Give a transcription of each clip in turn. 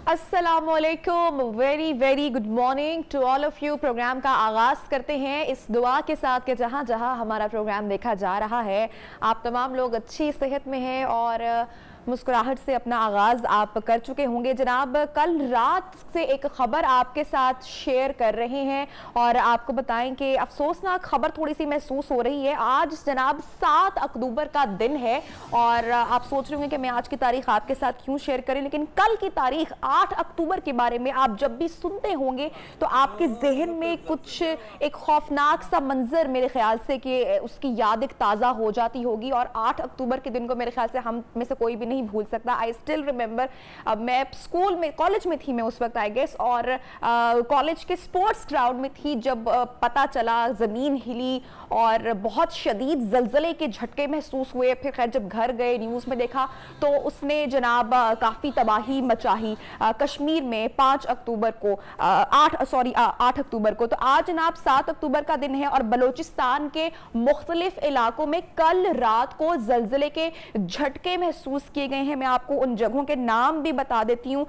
अस्सलामुअलैकुम, very very good morning to all of you. Program का आगाज़ करते हैं इस दुआ के साथ कि जहाँ जहाँ हमारा प्रोग्राम देखा जा रहा है आप तमाम लोग अच्छी सेहत में हैं और मुस्कुराहट से अपना आगाज़ आप कर चुके होंगे। जनाब, कल रात से एक ख़बर आपके साथ शेयर कर रहे हैं और आपको बताएं कि अफसोसनाक खबर थोड़ी सी महसूस हो रही है। आज जनाब 7 अक्टूबर का दिन है और आप सोच रहे होंगे कि मैं आज की तारीख आपके साथ क्यों शेयर करें, लेकिन कल की तारीख 8 अक्टूबर के बारे में आप जब भी सुनते होंगे तो आपके जहन में कुछ एक खौफनाक सा मंजर मेरे ख्याल से कि उसकी याद एक ताज़ा हो जाती होगी। और 8 अक्टूबर के दिन को मेरे ख्याल से हम में से कोई भी नहीं भूल सकता। आई स्टिल रिमेंबर, मैं स्कूल में कॉलेज में थी मैं उस वक्त आई गेस, और कॉलेज के स्पोर्ट्स ग्राउंड में थी जब पता चला ज़मीन हिली और बहुत शदीद जलजले के झटके महसूस हुए। फिर खैर जब घर गए न्यूज़ में देखा तो उसने जनाब काफ़ी तबाही मचाही कश्मीर में 5 अक्टूबर को 8 अक्टूबर को। तो आज जनाब 7 अक्टूबर का दिन है और बलोचिस्तान के मुख्तलिफ इलाकों में कल रात को जलजले के झटके महसूस किए गए हैं। मैं आपको उन जगहों के नाम भी बता देती हूँ।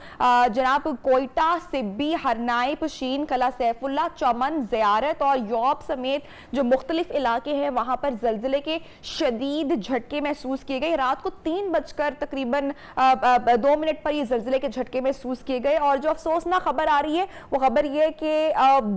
जनाब कोयटा, सिब्बी, हरनाई, पशीन, कला सैफुल्ला, चमन, ज़ियारत और यौब समेत जो मुख्तलिफ इलाके हैं वहां पर जलजले के शदीद झटके महसूस किए गए। रात को 3 बजकर तकरीबन 2 मिनट पर ये जलजले के झटके महसूस किए गए। और जो अफसोसनाक खबर आ रही है वो खबर ये कि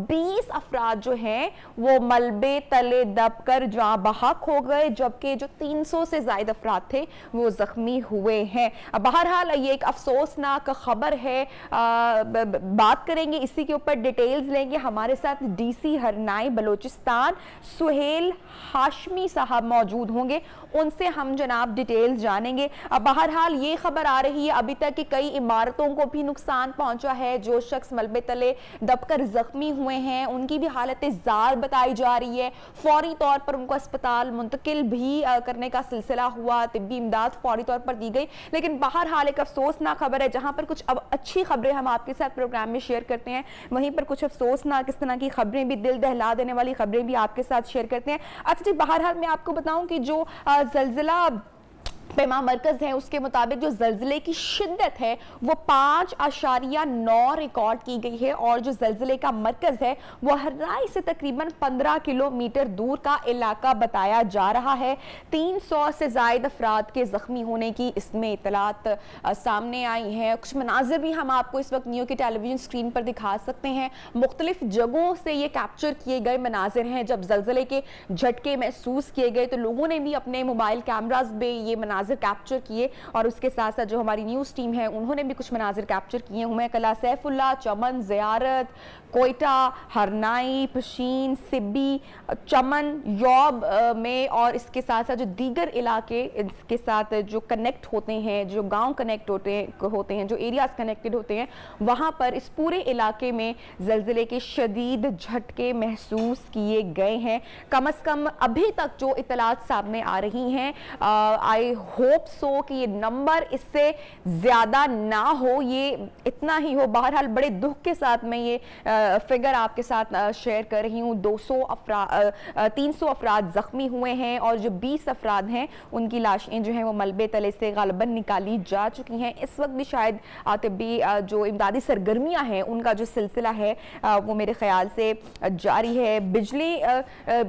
20 अफराद जो हैं वो मलबे तले दबकर जाँ बहक हो गए, जबकि जो 300 से ज्यादा अफराद थे वो जख्मी हुए हैं। बहरहाल ये एक अफसोसनाक खबर है। बात करेंगे इसी के ऊपर, डिटेल्स लेंगे। हमारे साथ डीसी हरनाई बलोचिस्तान सुहेल हाशमी साहब मौजूद होंगे, उनसे हम जनाब डिटेल्स जानेंगे। बहरहाल ये खबर आ रही है अभी तक कि कई इमारतों को भी नुकसान पहुंचा है। जो शख्स मलबे तले दबकर जख्मी हुए हैं उनकी भी हालत जार बताई जा रही है। फौरी तौर पर उनको अस्पताल मुंतकिल भी करने का सिलसिला हुआ, तिब्बी इमदाद फौरी तौर पर दी गई। लेकिन बहरहाल एक अफसोसनाक खबर है, जहां पर कुछ अब अच्छी खबरें हम आपके साथ प्रोग्राम में शेयर करते हैं, वहीं पर कुछ अफसोसनाक इस तरह की खबरें भी, दिल दहला देने वाली खबरें भी आपके साथ शेयर करते हैं। अच्छा जी, बहरहाल मैं आपको बताऊं कि जो जलजिला पैमा मरकज है उसके मुताबिक जो जलजिले की शिद्दत है वो 5.9 रिकॉर्ड की गई है और जो जलजिले का मरकज है वो हरनाई से तकरीबन 15 किलोमीटर दूर का इलाका बताया जा रहा है। 300 से ज्यादा अफराद के जख्मी होने की इसमें इतलात सामने आई हैं। कुछ मनाजिर भी हम आपको इस वक्त न्यू की टेलीविजन स्क्रीन पर दिखा सकते हैं। मुख्तलिफ जगहों से ये कैप्चर किए गए मनाजिर हैं। जब जलजिले के झटके महसूस किए गए तो लोगों ने भी अपने मोबाइल कैमराज में ये मनाजिर कैप्चर किए और उसके साथ साथ जो हमारी न्यूज़ टीम है उन्होंने भी कुछ मनाजिर कैप्चर किए हुए हैं। कला सैफुल्ला, चमन, ज़ियारत, कोयटा, हरनाई, पशीन, सिब्बी, चमन, यौब में और इसके साथ साथ जो दीगर इलाके इसके साथ जो कनेक्ट होते हैं, जो गांव कनेक्ट होते हैं, जो एरियाज कनेक्टेड होते हैं, वहां पर इस पूरे इलाके में जलजिले के शदीद झटके महसूस किए गए हैं। कम से कम अभी तक जो इतलात सामने आ रही हैं, आई होप सो कि ये नंबर इससे ज़्यादा ना हो, ये इतना ही हो। बहरहाल बड़े दुख के साथ मैं ये फिगर आपके साथ शेयर कर रही हूँ। 300 अफराद जख्मी हुए हैं और जो 20 अफराद हैं उनकी लाशें जो हैं वो मलबे तले से गालिबन निकाली जा चुकी हैं। इस वक्त भी शायद तिब्बी जो इमदादी सरगर्मियाँ हैं उनका जो सिलसिला है वो मेरे ख्याल से जारी है। बिजली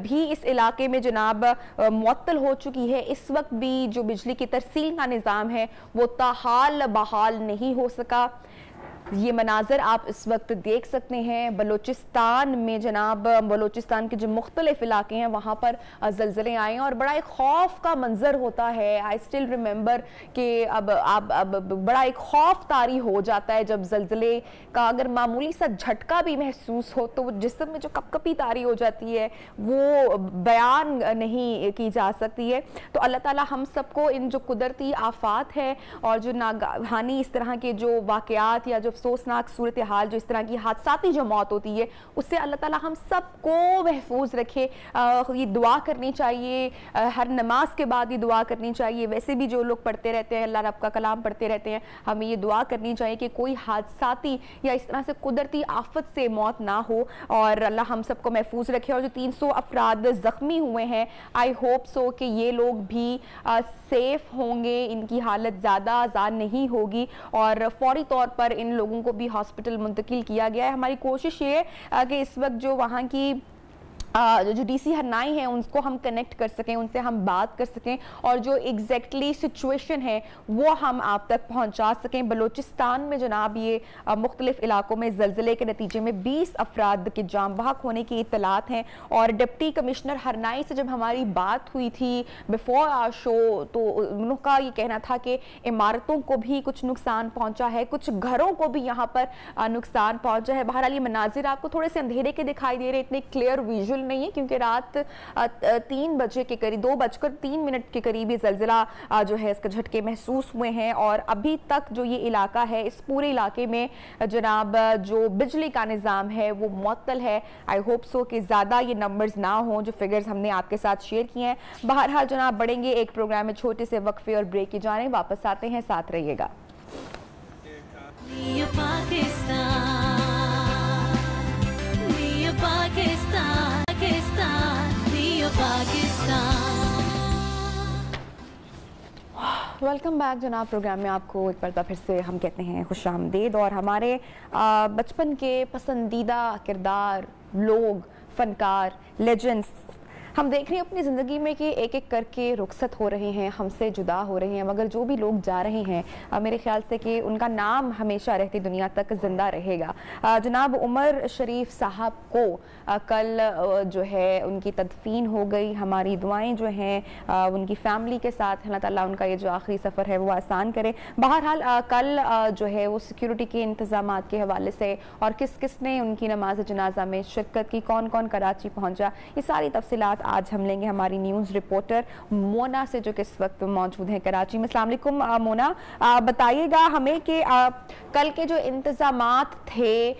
भी इस इलाके में जनाब मुअत्तल हो चुकी है। इस वक्त भी जो बिजली की तरसील का निज़ाम है वो ताहाल बहाल नहीं हो सका। ये मनाजर आप इस वक्त देख सकते हैं बलोचिस्तान में। जनाब बलोचिस्तान के जो मुख्तलिफ इलाके हैं वहाँ पर जलजले आए हैं और बड़ा एक खौफ का मंजर होता है। आई स्टिल रिमेंबर कि अब बड़ा एक खौफ तारी हो जाता है जब जलजले का अगर मामूली सा झटका भी महसूस हो तो जिस्म में जो कपकपी तारी हो जाती है वो बयान नहीं की जा सकती है। तो अल्लाह ताला हम सबको इन जो कुदरती आफात है और जो नागहानी इस तरह के जो वाक़यात या जो अफसोसनाक सूरत हाल, जो इस तरह की हादसाती जो मौत होती है उससे अल्लाह ताला हम सबको महफूज रखे। ये दुआ करनी चाहिए, हर नमाज के बाद ये दुआ करनी चाहिए। वैसे भी जो लोग पढ़ते रहते हैं, अल्लाह रब का कलाम पढ़ते रहते हैं, हमें ये दुआ करनी चाहिए कि कोई हादसाती या इस तरह से कुदरती आफत से मौत ना हो और अल्लाह हम सबको महफूज रखे। और जो 300 अफराद ज़ख्मी हुए हैं, आई होप सो कि ये लोग भी सेफ होंगे, इनकी हालत ज़्यादा आसान नहीं होगी और फौरी तौर पर इन लोगों लोगों को भी हॉस्पिटल मुंतकिल किया गया है। हमारी कोशिश ये है कि इस वक्त जो वहाँ की जो डीसी हरनाई हैं उनको हम कनेक्ट कर सकें, उनसे हम बात कर सकें और जो एग्जैक्टली सिचुएशन है वो हम आप तक पहुंचा सकें। बलूचिस्तान में जनाब ये मुख्तलिफ इलाकों में ज़लज़ले के नतीजे में 20 अफराद के जाम बहक होने की इत्तलात हैं और डिप्टी कमिश्नर हरनाई से जब हमारी बात हुई थी बिफोर आवर शो तो उनका ये कहना था कि इमारतों को भी कुछ नुकसान पहुँचा है, कुछ घरों को भी यहाँ पर नुकसान पहुँचा है। बहरहाल ये मनाजिर आपको थोड़े से अंधेरे के दिखाई दे रहे, इतने क्लियर विजुअल नहीं है क्योंकि रात 3 बजे के करीब 2:03 के करीब ये ज़लज़ला जो है इसके झटके महसूस हुए हैं और अभी तक जो ये इलाका है इस पूरे इलाके में जनाब जो बिजली का निज़ाम है वो मुअत्तल है। आई होप सो कि ज़्यादा ये नंबर्स ना हों जो फिगर्स हमने आपके साथ शेयर किए हैं। बहरहाल जनाब बढ़ेंगे एक प्रोग्राम में छोटे से वक्फे और ब्रेक की जानिब, वापस आते हैं, साथ रहिएगा। वेलकम बैक जनाब। प्रोग्राम में आपको एक बार फिर से हम कहते हैं खुशामदीद और हमारे बचपन के पसंदीदा किरदार, लोग, फनकार, लेजेंड्स हम देख रहे हैं अपनी ज़िंदगी में कि एक एक करके रुखसत हो रहे हैं, हमसे जुदा हो रहे हैं, मगर जो भी लोग जा रहे हैं मेरे ख्याल से कि उनका नाम हमेशा रहती दुनिया तक ज़िंदा रहेगा। जनाब उमर शरीफ साहब को कल जो है उनकी तदफीन हो गई। हमारी दुआएं जो हैं उनकी फ़ैमिली के साथ, अल्लाह ताला उनका ये जो आखिरी सफ़र है वो आसान करे। बहरहाल कल जो है वो सिक्योरिटी के इंतज़ामात के हवाले से और किस किस ने उनकी नमाज जनाजा में शिरकत की, कौन कौन कराची पहुँचा, ये सारी तफसीलात आज हम लेंगे हमारी न्यूज़ रिपोर्टर मोना से जो कि इस वक्त मौजूद है कराची में। अस्सलाम वालेकुम मोना, बताइएगा हमें कि कल के जो इंतज़ामात थे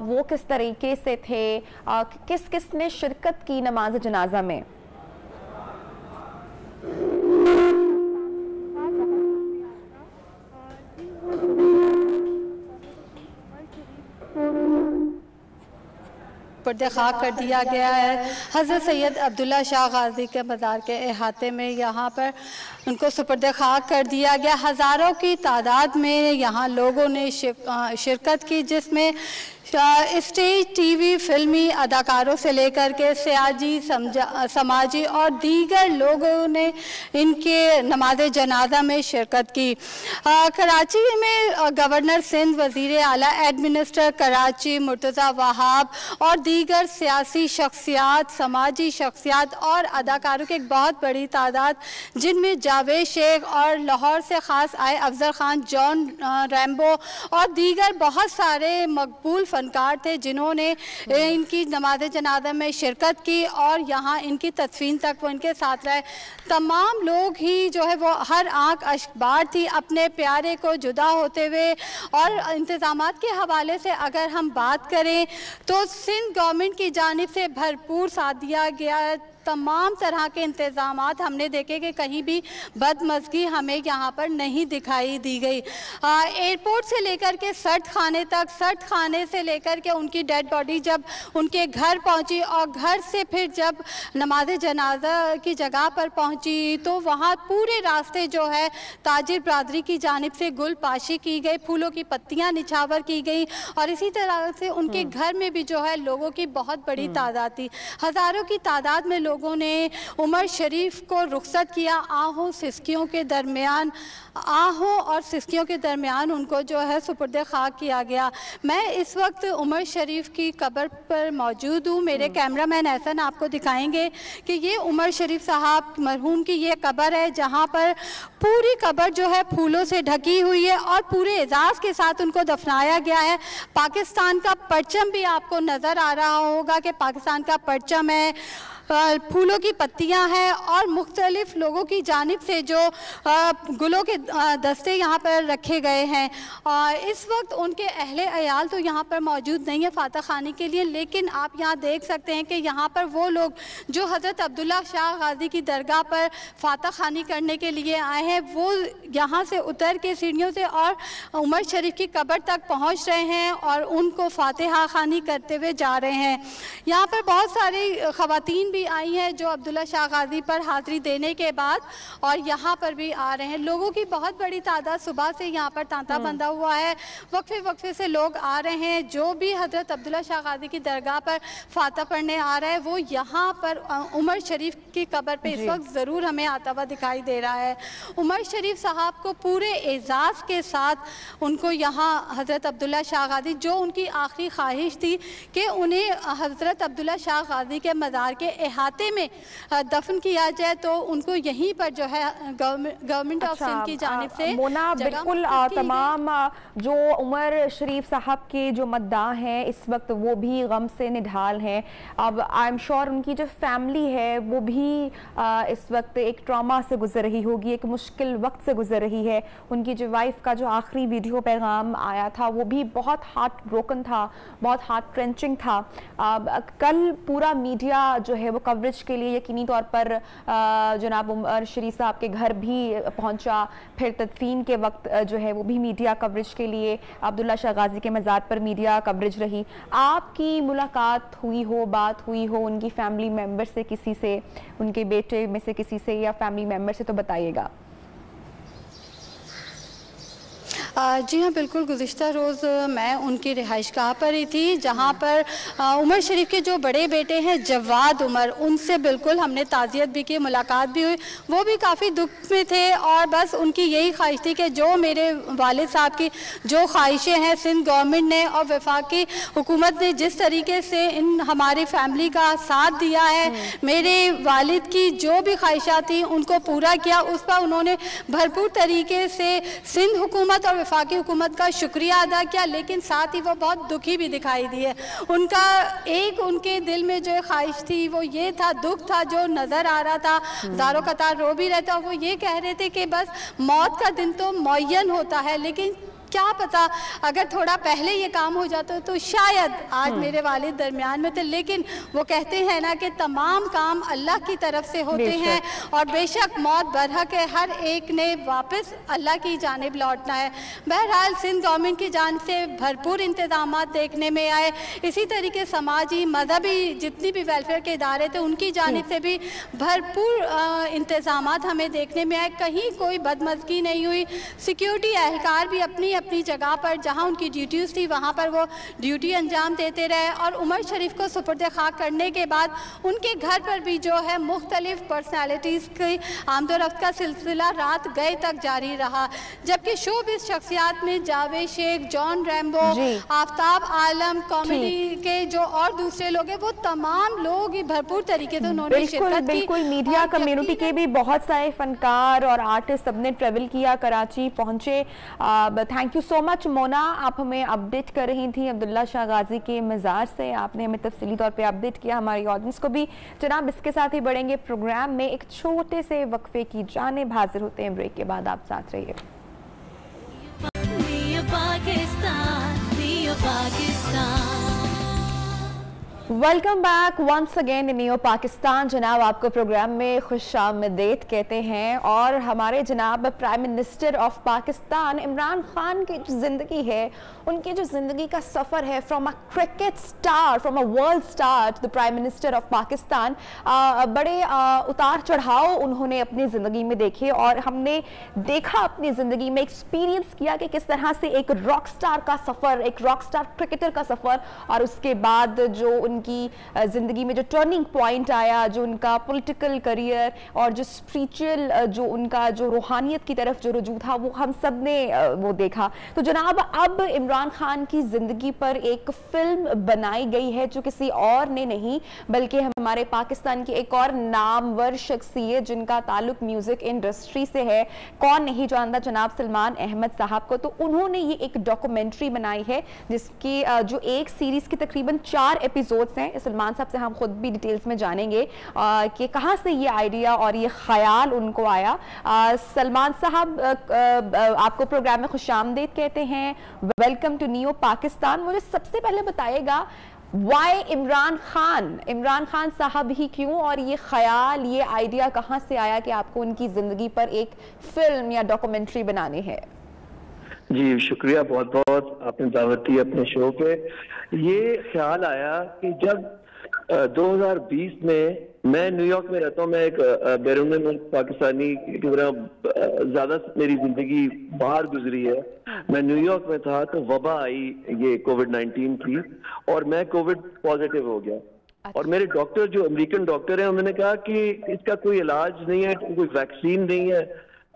वो किस तरीके से थे, किस किस ने शिरकत की नमाज जनाजा में? पर्दे खाक कर दिया गया है। हज़रत सैयद अब्दुल्ला शाह गाजी के मज़ार के अहाते में यहाँ पर उनको सुपर्दे खाक कर दिया गया। हज़ारों की तादाद में यहाँ लोगों ने शिरकत की, जिसमें स्टेज, टीवी, फिल्मी अदाकारों से लेकर के सियासी, समाजी और दीगर लोगों ने इनके नमाज जनाजा में शिरकत की। कराची में गवर्नर सिंध, वज़ीर आला, एडमिनिस्टर कराची मुर्तज़ा वहाब और दीगर सियासी शख्सियात, समाजी शख्सियात और अदाकारों की एक बहुत बड़ी तादाद, जिनमें जावेद शेख और लाहौर से ख़ास आए अफजल खान, जॉन रैम्बो और दीगर बहुत सारे मकबूल फनकार थे जिन्होंने इनकी नमाज जनाजा में शिरकत की और यहाँ इनकी तदफीन तक वो इनके साथ रहे। तमाम लोग ही जो है वो हर आंख अश्कबार थी अपने प्यारे को जुदा होते हुए। और इंतज़ामात के हवाले से अगर हम बात करें तो सिंध गवर्नमेंट की जानिब से भरपूर साथ दिया गया। तमाम तरह के इंतज़ामात हमने देखे कि कहीं भी बदमज़गी हमें यहाँ पर नहीं दिखाई दी गई। एयरपोर्ट से लेकर के सर्द खाने तक, सर्द खाने से लेकर के उनकी डेड बॉडी जब उनके घर पहुँची और घर से फिर जब नमाज जनाजा की जगह पर पहुँची तो वहाँ पूरे रास्ते जो है ताजिर बरादरी की जानिब से गुल पाशी की गई, फूलों की पत्तियाँ निछावर की गई और इसी तरह से उनके घर में भी जो है लोगों की बहुत बड़ी तादाद थी। हज़ारों की तादाद में लोगों ने उमर शरीफ को रुखसत किया। आहों और सिस्कियों के दरमियान उनको जो है सुपुर्दे खाक किया गया। मैं इस वक्त उमर शरीफ की कब्र पर मौजूद हूँ। मेरे कैमरामैन एहसन आपको दिखाएंगे कि ये उमर शरीफ साहब मरहूम की ये कब्र है, जहाँ पर पूरी कब्र जो है फूलों से ढकी हुई है और पूरे एजाज़ के साथ उनको दफनाया गया है। पाकिस्तान का परचम भी आपको नज़र आ रहा होगा कि पाकिस्तान का परचम है, फूलों की पत्तियां हैं और मुख्तलिफ लोगों की जानिब से जो गुलों के दस्ते यहाँ पर रखे गए हैं। इस वक्त उनके अहले अयाल तो यहाँ पर मौजूद नहीं है फातह खानी के लिए, लेकिन आप यहाँ देख सकते हैं कि यहाँ पर वो लोग जो हज़रत अब्दुल्ला शाह गाजी की दरगाह पर फातह खानी करने के लिए आए हैं वो यहाँ से उतर के सीढ़ियों से और उमर शरीफ की कब्र तक पहुँच रहे हैं और उनको फातिहा खानी करते हुए जा रहे हैं। यहाँ पर बहुत सारी ख़वातीन भी आई हैं जो अब्दुल्ला शाह गाजी पर हाज़िरी देने के बाद और यहाँ पर भी आ रहे हैं। लोगों की बहुत बड़ी तादाद सुबह से यहाँ पर तांता बंधा हुआ है, वक्फे वक्फे से लोग आ रहे हैं। जो भी हज़रत अब्दुल्ला शाह गाजी की दरगाह पर फातह पढ़ने आ रहा है वो यहाँ पर उमर शरीफ की कब्र पे इस वक्त ज़रूर हमें आता हुआ दिखाई दे रहा है। उमर शरीफ साहब को पूरे एजाज़ के साथ उनको यहाँ हज़रत अब्दुल्ला शाह गाजी, जो उनकी आखिरी ख्वाहिश थी कि उन्हें हज़रत अब्दुल्ला शाह गाजी के मज़ार के अहाते में दफन किया जाए, तो उनको यहीं पर जो है गवर्नमेंट ऑफ सिंध की जानिब से मोना बिल्कुल तमाम जो उमर शरीफ साहब के जो मद्दाह हैं इस वक्त वो भी गम से निढाल हैं। अब आई एम श्योर उनकी जो फैमिली है वो भी इस वक्त एक ट्रॉमा से गुजर रही होगी, एक मुश्किल वक्त से गुजर रही है। उनकी जो वाइफ का जो आखिरी वीडियो पैगाम आया था वो भी बहुत हार्ट ब्रोकन था, बहुत हार्ट ट्रेंचिंग था। कल पूरा मीडिया जो है वो कवरेज के लिए यकीनी तौर पर जनाब उमर शरीफ साहब के घर भी पहुंचा, फिर तदफीन के वक्त जो है वो भी मीडिया कवरेज के लिए अब्दुल्ला शाह गाजी के मज़ार पर मीडिया कवरेज रही। आपकी मुलाकात हुई हो, बात हुई हो उनकी फैमिली मेम्बर से, किसी से, उनके बेटे में से किसी से या फैमिली मेम्बर से, तो बताइएगा। जी हाँ, बिल्कुल। गुज़िश्ता रोज़ मैं उनकी रिहाइश गाह पर ही थी जहाँ पर उमर शरीफ के जो बड़े बेटे हैं जवाद उमर, उनसे बिल्कुल हमने ताज़ियत भी की, मुलाकात भी हुई। वो भी काफ़ी दुख में थे और बस उनकी यही ख्वाहिश थी कि जो मेरे वालिद साहब की जो ख्वाहिशें हैं सिंध गवर्नमेंट ने और वफाकी हुकूमत ने जिस तरीके से इन हमारी फैमिली का साथ दिया है, मेरे वालिद की जो भी ख्वाहिशात थी उनको पूरा किया, उस पर उन्होंने भरपूर तरीके से सिंध हुकूमत और वफाकी हुकूमत का शुक्रिया अदा किया, लेकिन साथ ही वो बहुत दुखी भी दिखाई दिए। उनका एक उनके दिल में जो ख्वाहिश थी वो ये था, दुख था जो नज़र आ रहा था, दारो कतार रो भी रहता, वो ये कह रहे थे कि बस मौत का दिन तो मुअय्यन होता है, लेकिन क्या पता अगर थोड़ा पहले ये काम हो जाता तो शायद आज मेरे वालिद दरमियान में थे। लेकिन वो कहते हैं ना कि तमाम काम अल्लाह की तरफ से होते हैं और बेशक मौत बरहक है, हर एक ने वापस अल्लाह की जानिब लौटना है। बहरहाल सिंध गवर्नमेंट की जानिब से भरपूर इंतजाम देखने में आए। इसी तरीके समाजी मजहबी जितनी भी वेलफेयर के इदारे थे उनकी जानिब से भी भरपूर इंतजाम हमें देखने में आए। कहीं कोई बदमज़गी नहीं हुई। सिक्योरिटी एहलकार भी अपनी अपनी जगह पर जहां उनकी ड्यूटीज़ थी वहां पर वो ड्यूटी अंजाम देते रहे और उमर शरीफ को सुपुर्द खाक करने के बाद उनके घर पर भी जो है मुख्तलिफ पर्सनैलिटीज़ की आमदोरफ्त का सिलसिला रात गए तक जारी रहा। जबकि शोबिज़ शख्सियात में जावेद शेख, जॉन रैम्बो, आफ्ताब आलम, कॉमेडी के जो और दूसरे लोग हैं वो तमाम लोग भरपूर तरीके से उन्होंने शिरकत की। बिल्कुल मीडिया कम्युनिटी के भी बहुत सारे फनकार और आर्टिस्ट सबने ट्रेवल किया, कराची पहुंचे। Thank you so much Mona, आप हमें अपडेट कर रही थी अब्दुल्ला शाह गाजी के मज़ार से, आपने हमें तफसीली तौर पे अपडेट किया, हमारी ऑडियंस को भी। जनाब इसके साथ ही बढ़ेंगे प्रोग्राम में, एक छोटे से वक्फे की जानिब हाजिर होते हैं, ब्रेक के बाद आप साथ रहिए। Welcome back once again in Neo Pakistan. जनाब आपको प्रोग्राम में खुशामदीद कहते हैं और हमारे जनाब prime minister of Pakistan Imran Khan की जो ज़िंदगी है, उनकी जो ज़िंदगी का सफ़र है from a cricket star, from a world star to the prime minister of Pakistan, बड़े उतार चढ़ाव उन्होंने अपनी ज़िंदगी में देखे और हमने देखा अपनी ज़िंदगी में एक्सपीरियंस किया कि किस तरह से एक रॉक स्टार का सफ़र, एक रॉक स्टार क्रिकेटर का सफ़र, और उसके बाद जो उनकी ज़िंदगी में जो टर्निंग पॉइंट आया, जो उनका पॉलिटिकल करियर और जो स्पिरिचुअल जो उनका जो रूहानियत की तरफ जो रुजू था वो हम सब ने वो देखा। तो जनाब अब इमरान खान की ज़िंदगी पर एक फ़िल्म बनाई गई है जो किसी और ने नहीं बल्कि हमारे पाकिस्तान की एक और नामवर शख्सियत जिनका ताल्लुक म्यूज़िक इंडस्ट्री से है। कौन नहीं जानता जनाब सलमान अहमद साहब को। तो उन्होंने ये एक डॉक्यूमेंट्री बनाई है जिसकी जो एक सीरीज़ की तकरीबन 4 एपिसोड हैं। सलमान साहब से हम खुद भी डिटेल्स में जानेंगे कि कहां से ये आइडिया और ये ख्याल उनको आया। सलमान साहब आपको प्रोग्राम में खुशामदीद कहते हैं, वेलकम टू नियो पाकिस्तान। मुझे सबसे पहले बताइएगा वाई इमरान खान साहब ही क्यों, और ये ख्याल, ये आइडिया कहां से आया कि आपको उनकी जिंदगी पर एक फिल्म या डॉक्यूमेंट्री बनानी है? जी शुक्रिया, बहुत बहुत आपने दावत दी अपने शो पे। ये ख्याल आया कि जब 2020 में मैं न्यूयॉर्क में रहता हूँ। मैं एक बैरून मुल्क पाकिस्तानी की तरह ज्यादा मेरी जिंदगी बाहर गुजरी है। मैं न्यूयॉर्क में था तो वबा आई, ये कोविड-19 की, और मैं कोविड पॉजिटिव हो गया। और मेरे डॉक्टर जो अमेरिकन डॉक्टर हैं उन्होंने कहा कि इसका कोई इलाज नहीं है, कोई वैक्सीन नहीं है,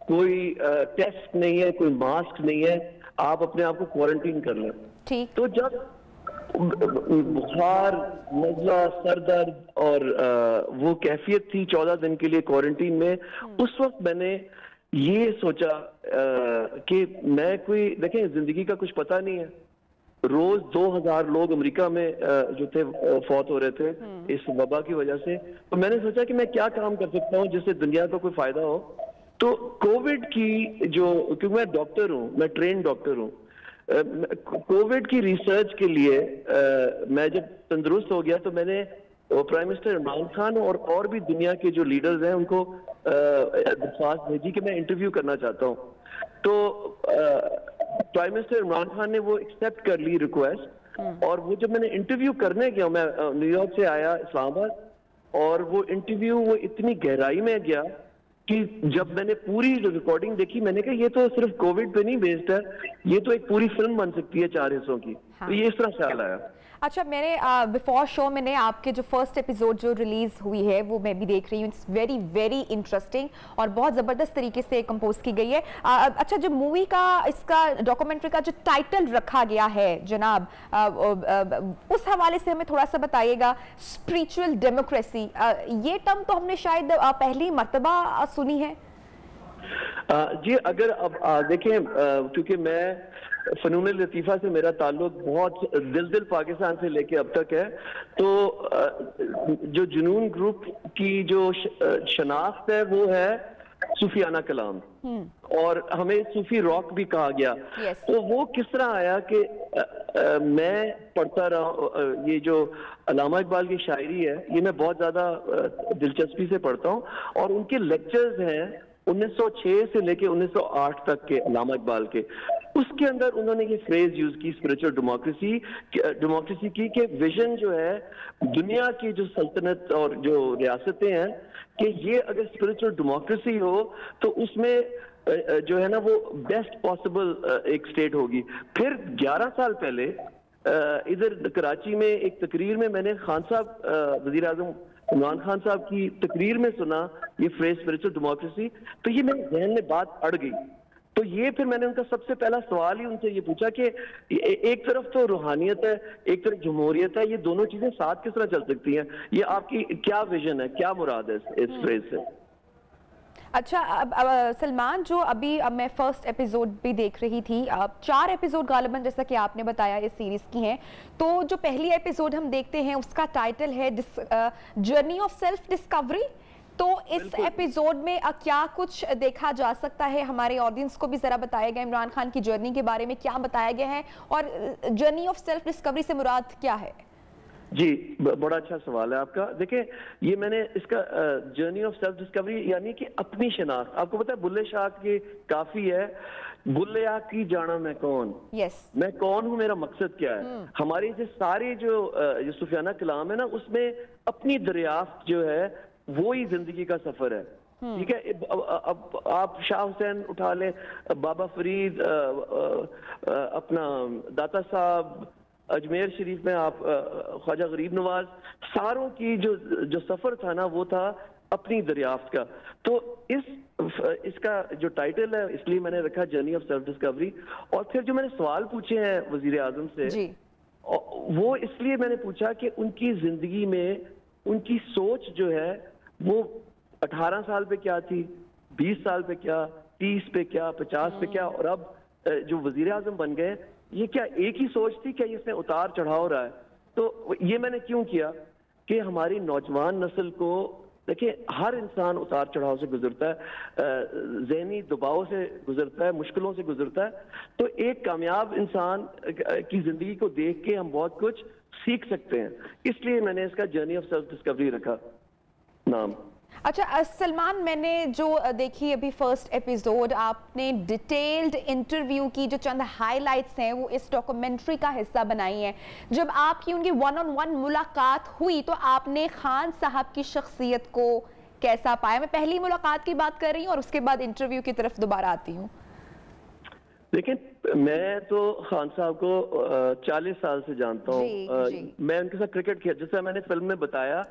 कोई टेस्ट नहीं है, कोई मास्क नहीं है, आप अपने आप को क्वारंटीन कर लें। ठीक। तो जब बुखार, नज़ला, सर दर्द और वो कैफियत थी 14 दिन के लिए क्वारंटीन में, उस वक्त मैंने ये सोचा कि मैं कोई, देखें जिंदगी का कुछ पता नहीं है। रोज 2000 लोग अमेरिका में जो थे फौत हो रहे थे इस वबा की वजह से। तो मैंने सोचा कि मैं क्या काम कर सकता हूँ जिससे दुनिया को कोई फायदा हो। तो कोविड की जो, क्योंकि मैं डॉक्टर हूँ, मैं ट्रेन डॉक्टर हूँ, कोविड की रिसर्च के लिए मैं जब तंदुरुस्त हो गया तो मैंने प्राइम मिनिस्टर इमरान खान और भी दुनिया के जो लीडर्स हैं उनको दरख्वास्त भेजी कि मैं इंटरव्यू करना चाहता हूँ। तो प्राइम मिनिस्टर इमरान खान ने वो एक्सेप्ट कर ली रिक्वेस्ट, और वो जब मैंने इंटरव्यू करने गया, मैं न्यूयॉर्क से आया इस्लामाबाद, और वो इंटरव्यू वो इतनी गहराई में गया कि जब मैंने पूरी रिकॉर्डिंग देखी मैंने कहा ये तो सिर्फ कोविड पे नहीं बेस्ड है, ये तो एक पूरी फिल्म बन सकती है 4 हिस्सों की। हाँ। तो ये इस तरह ख्याल आया। अच्छा, मैंने बिफोर शो मैंने आपके जो फर्स्ट एपिसोड जो रिलीज हुई है वो मैं भी देख रही हूँ। इट्स वेरी वेरी इंटरेस्टिंग और बहुत ज़बरदस्त तरीके से कंपोज की गई है। अच्छा, जो मूवी का, इसका डॉक्यूमेंट्री का जो टाइटल रखा गया है जनाब, उस हवाले से हमें थोड़ा सा बताइएगा। स्पिरिचुअल डेमोक्रेसी, ये टर्म तो हमने शायद पहली मर्तबा सुनी है। जी, अगर अब देखें, क्योंकि मैं फनून लतीफ़ा से मेरा ताल्लुक बहुत दिल पाकिस्तान से लेके अब तक है, तो जो जुनून ग्रुप की जो शनाख्त है वो है सूफियाना कलाम, और हमें सूफी रॉक भी कहा गया। तो वो किस तरह आया कि मैं पढ़ता रहा, ये जो अल्लामा इकबाल की शायरी है ये मैं बहुत ज्यादा दिलचस्पी से पढ़ता हूँ, और उनके लेक्चर्स हैं 1906 से लेके 1908 तक के अल्लामा इकबाल के। उसके अंदर उन्होंने ये फ्रेज यूज की स्पिरिचुअल डेमोक्रेसी की, कि विजन जो है दुनिया की जो सल्तनत और जो रियासतें हैं, कि ये अगर स्पिरिचुअल डेमोक्रेसी हो तो उसमें जो है ना वो बेस्ट पॉसिबल एक स्टेट होगी। फिर 11 साल पहले इधर कराची में एक तकरीर में मैंने खान साहब, वजीर आजम इमरान खान साहब की तकरीर में सुना ये फ्रेज स्पिरिचुअल डेमोक्रेसी, तो ये मेरे ज़हन में बात अड़ गई। तो ये फिर मैंने उनका सबसे पहला सवाल ही उनसे ये पूछा कि एक तरफ तो रूहानियत है, एक तरफ जमहूरियत है, ये दोनों चीजें साथ किस तरह चल सकती हैं? ये आपकी क्या विजन है, क्या मुराद है इस फ्रेज से? अच्छा, अब सलमान, जो अभी मैं फर्स्ट एपिसोड भी देख रही थी, अब 4 एपिसोड गालिबन जैसा कि आपने बताया इस सीरीज की हैं, तो जो पहली एपिसोड हम देखते हैं उसका टाइटल है जर्नी ऑफ सेल्फ डिस्कवरी। तो इस एपिसोड में क्या कुछ देखा जा सकता है? हमारे ऑडियंस को भी जरा बताया गया इमरान खान की जर्नी के बारे में क्या बताया गया है, और जर्नी ऑफ सेल्फ डिस्कवरी से मुराद क्या है? जी, बड़ा अच्छा सवाल है आपका। देखिए, ये मैंने इसका जर्नी ऑफ सेल्फ डिस्कवरी यानी कि अपनी शनाख्त, आपको पता है बुल्ले शाह की काफी है, बुल्ले शाह की जाना मैं कौन, मैं कौन हूँ, मेरा मकसद क्या है। हमारी जो सारे जो सूफियाना कलाम है ना, उसमें अपनी दरियाफ्त जो है वो ही जिंदगी का सफर है। ठीक है, अब आप शाह हुसैन उठा लें, बाबा फरीद, अपना दाता साहब, अजमेर शरीफ में आप ख्वाजा गरीब नवाज, सारों की जो सफर था ना वो था अपनी दरियाफ्त का। तो इसका जो टाइटल है इसलिए मैंने रखा जर्नी ऑफ सेल्फ डिस्कवरी। और फिर जो मैंने सवाल पूछे हैं वजीर आजम से, वो इसलिए मैंने पूछा कि उनकी जिंदगी में उनकी सोच जो है वो 18 साल पे क्या थी, 20 साल पे क्या, 30 पे क्या, 50 पे क्या, और अब जो वजीर आजम बन गए, ये क्या एक ही सोच थी, क्या इसमें उतार चढ़ाव रहा है? तो ये मैंने क्यों किया कि हमारी नौजवान नस्ल को, देखिए हर इंसान उतार चढ़ाव से गुजरता है, ज़हनी दबाव से गुजरता है, मुश्किलों से गुजरता है। तो एक कामयाब इंसान की जिंदगी को देख के हम बहुत कुछ सीख सकते हैं, इसलिए मैंने इसका जर्नी ऑफ सेल्फ डिस्कवरी रखा नाम। अच्छा सलमान, मैंने जो देखी अभी फर्स्ट एपिसोड, आपने डिटेल्ड इंटरव्यू की जो चंद हाइलाइट्स हैं वो इस डॉक्यूमेंट्री का हिस्सा बनाई हैं। जब आपकी उनकी वन ऑन वन मुलाकात हुई तो आपने खान साहब की शख्सियत को कैसा पाया? मैं पहली मुलाकात की बात कर रही हूँ और उसके बाद इंटरव्यू की तरफ दोबारा आती हूँ। लेकिन मैं तो खान साहब को 40 साल से जानता हूँ। मैं उनके साथ क्रिकेट खेला, जैसा मैंने फिल्म में बताया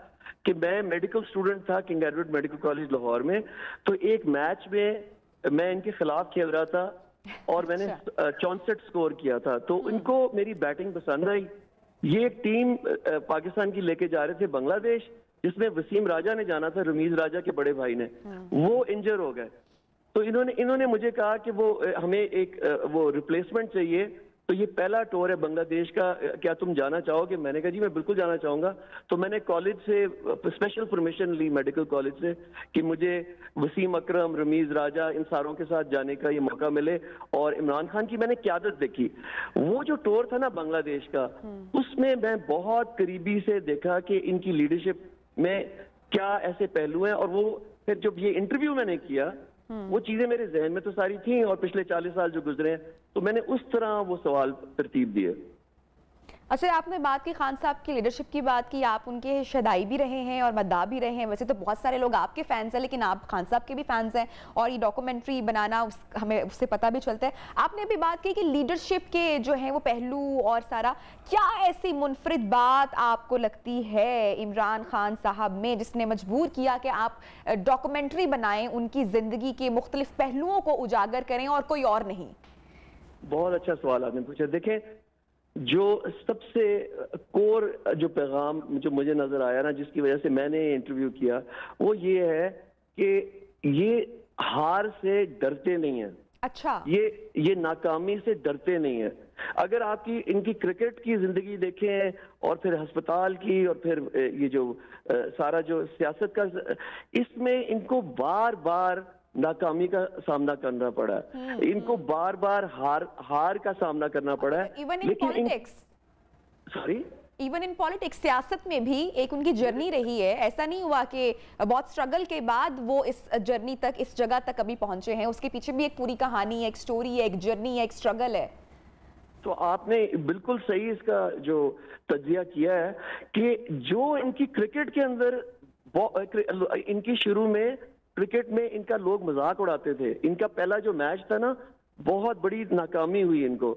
कि मैं मेडिकल स्टूडेंट था king Edward medical college Lahore में। तो एक मैच में मैं इनके खिलाफ खेल रहा था और मैंने 64 स्कोर किया था। तो इनको मेरी बैटिंग पसंद आई। ये एक टीम पाकिस्तान की लेके जा रहे थे बांग्लादेश, जिसमें वसीम राजा ने जाना था, रमीज राजा के बड़े भाई ने। वो इंजर हो गए। तो इन्होंने मुझे कहा कि वो हमें एक वो रिप्लेसमेंट चाहिए। तो ये पहला टूर है बांग्लादेश का, क्या तुम जाना चाहोगे? मैंने कहा जी मैं बिल्कुल जाना चाहूंगा। तो मैंने कॉलेज से स्पेशल परमिशन ली, मेडिकल कॉलेज से, कि मुझे वसीम अकरम, रमीज राजा, इन सारों के साथ जाने का ये मौका मिले। और इमरान खान की मैंने क़यादत देखी। वो जो टूर था ना बांग्लादेश का, उसमें मैं बहुत करीबी से देखा कि इनकी लीडरशिप में क्या ऐसे पहलू हैं। और वो फिर जब ये इंटरव्यू मैंने किया, वो चीजें मेरे जहन में तो सारी थी, और पिछले 40 साल जो गुजरे हैं तो मैंने उस तरह वो सवाल तरतीब दिए। अच्छा, आपने बात की खान साहब की लीडरशिप की बात की, आप उनके शदाई भी रहे हैं और मद्दाह भी रहे हैं। वैसे तो बहुत सारे लोग आपके फैंस हैं, लेकिन आप खान साहब के भी फैंस हैं और ये डॉक्यूमेंट्री बनाना हमें उससे पता भी चलता है। आपने अभी बात की कि लीडरशिप के जो हैं वो पहलू और सारा, क्या ऐसी मुनफरिद बात आपको लगती है इमरान खान साहब में जिसने मजबूर किया कि आप डॉक्यूमेंट्री बनाएं, उनकी ज़िंदगी के मुख्तलिफ पहलुओं को उजागर करें और कोई और नहीं? बहुत अच्छा सवाल आपने पूछा। देखें, जो सबसे कोर जो पैगाम जो मुझे नजर आया ना, जिसकी वजह से मैंने इंटरव्यू किया, वो ये है कि ये हार से डरते नहीं हैं। अच्छा, ये नाकामी से डरते नहीं है। अगर आपकी इनकी क्रिकेट की जिंदगी देखें और फिर अस्पताल की और फिर ये जो सारा जो सियासत का, इसमें इनको बार बार नाकामी का सामना करना पड़ा है। इनको बार बार हार का सामना करना पड़ा है। Even in politics, sorry, even in politics, सियासत में भी एक उनकी जर्नी रही है। ऐसा नहीं हुआ कि बहुत स्ट्रगल के बाद वो इस जर्नी तक, इस जगह तक अभी पहुंचे हैं। उसके पीछे भी एक पूरी कहानी है, एक स्टोरी है, एक जर्नी है, एक स्ट्रगल है। तो आपने बिल्कुल सही इसका जो तज्जिया किया है कि जो इनकी क्रिकेट के अंदर, इनकी शुरू में क्रिकेट में इनका लोग मजाक उड़ाते थे। इनका पहला जो मैच था ना, बहुत बड़ी नाकामी हुई इनको,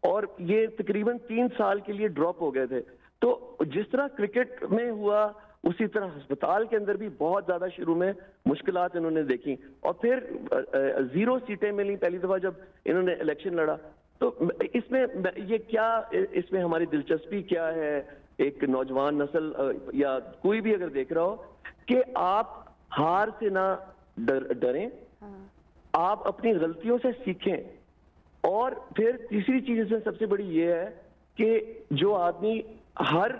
और ये तकरीबन 3 साल के लिए ड्रॉप हो गए थे। तो जिस तरह क्रिकेट में हुआ, उसी तरह अस्पताल के अंदर भी बहुत ज्यादा शुरू में मुश्किलात इन्होंने देखी, और फिर 0 सीटें मिली पहली दफा जब इन्होंने इलेक्शन लड़ा। तो इसमें ये क्या, इसमें हमारी दिलचस्पी क्या है, एक नौजवान नस्ल या कोई भी अगर देख रहा हो, कि आप हार से ना डरें, आप अपनी गलतियों से सीखें। और फिर तीसरी चीज इसमें सबसे बड़ी ये है कि जो आदमी हर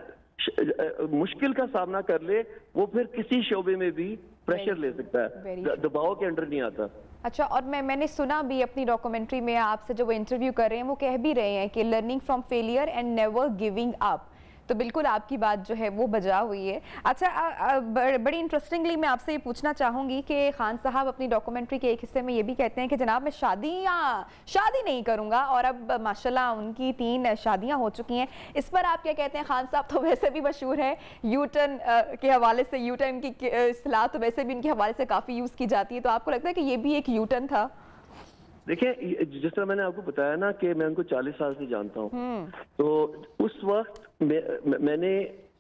मुश्किल का सामना कर ले, वो फिर किसी शोबे में भी प्रेशर ले सकता है, दबाव के अंडर नहीं आता। अच्छा, और मैंने सुना भी अपनी डॉक्यूमेंट्री में आपसे जो वो इंटरव्यू कर रहे हैं, वो कह भी रहे हैं कि learning from failure and never giving up. तो बिल्कुल आपकी बात जो है वो बजा हुई है। अच्छा, बड़ी इंटरेस्टिंगली मैं आपसे ये पूछना चाहूँगी कि खान साहब अपनी डॉक्यूमेंट्री के एक हिस्से में ये भी कहते हैं कि जनाब मैं शादी नहीं करूँगा, और अब माशाल्लाह उनकी 3 शादियाँ हो चुकी हैं। इस पर आप क्या कहते हैं? खान साहब तो वैसे भी मशहूर है यूटर्न के हवाले से, यूटर्न की इस्तेलाह तो वैसे भी उनके हवाले से काफ़ी यूज़ की जाती है। तो आपको लगता है कि ये भी एक यूटर्न था? देखिए, जिस तरह मैंने आपको बताया ना कि मैं उनको 40 साल से जानता हूँ, तो उस वक्त मैंने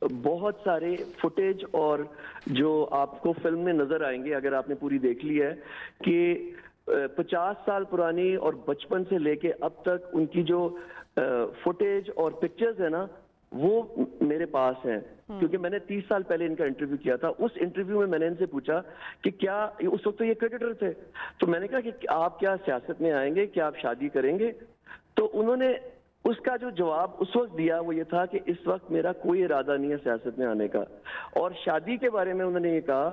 बहुत सारे फुटेज और जो आपको फिल्म में नजर आएंगे, अगर आपने पूरी देख ली है, कि 50 साल पुरानी और बचपन से लेके अब तक उनकी जो फुटेज और पिक्चर्स है ना, वो मेरे पास है। क्योंकि मैंने 30 साल पहले इनका इंटरव्यू किया था। उस इंटरव्यू में मैंने इनसे पूछा कि क्या, उस वक्त तो ये क्रिकेटर थे, तो मैंने कहा कि आप क्या सियासत में आएंगे, क्या आप शादी करेंगे? तो उन्होंने उसका जो जवाब उस वक्त दिया वो ये था कि इस वक्त मेरा कोई इरादा नहीं है सियासत में आने का। और शादी के बारे में उन्होंने ये कहा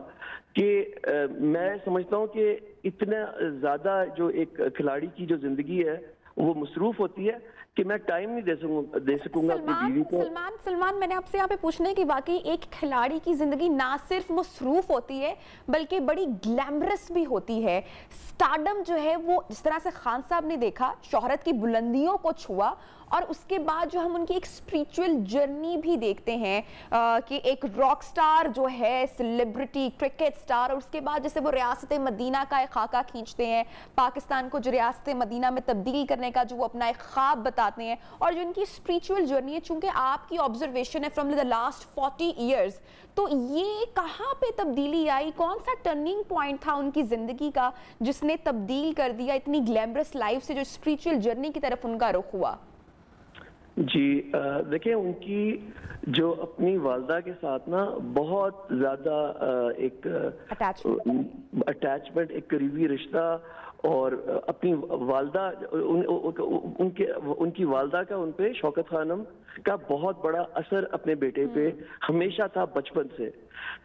कि मैं समझता हूँ कि इतना ज्यादा जो एक खिलाड़ी की जो जिंदगी है वो मसरूफ होती है कि मैं टाइम नहीं दे सकूंगा अपनी बीवी को। सलमान, मैंने आपसे यहाँ पे पूछना है कि वाकई एक खिलाड़ी की जिंदगी ना सिर्फ मसरूफ होती है बल्कि बड़ी ग्लैमरस भी होती है। स्टारडम जो है वो जिस तरह से खान साहब ने देखा, शोहरत की बुलंदियों को छुआ, और उसके बाद जो हम उनकी एक स्पिरिचुअल जर्नी भी देखते हैं कि एक रॉक स्टार जो है, सेलिब्रिटी, क्रिकेट स्टार, और उसके बाद जैसे वो रियासत मदीना का एक खाका खींचते हैं, पाकिस्तान को जो रियासत मदीना में तब्दील करने का जो वो अपना एक ख्वाब बताते हैं, और जो उनकी स्पिरिचुअल जर्नी है, चूंकि आपकी ऑब्जर्वेशन है फ्रॉम द लास्ट 40 ईयर्स, तो ये कहाँ पे तब्दीली आई, कौन सा टर्निंग पॉइंट था उनकी जिंदगी का जिसने तब्दील कर दिया इतनी ग्लैमरस लाइफ से जो स्पिरिचुअल जर्नी की तरफ उनका रुख हुआ? जी देखिए, उनकी जो अपनी वालदा के साथ ना बहुत ज़्यादा एक अटैचमेंट, एक करीबी रिश्ता, और अपनी वालदा उनकी वालदा का उन पे, शौकत खानम का बहुत बड़ा असर अपने बेटे पे हमेशा था बचपन से।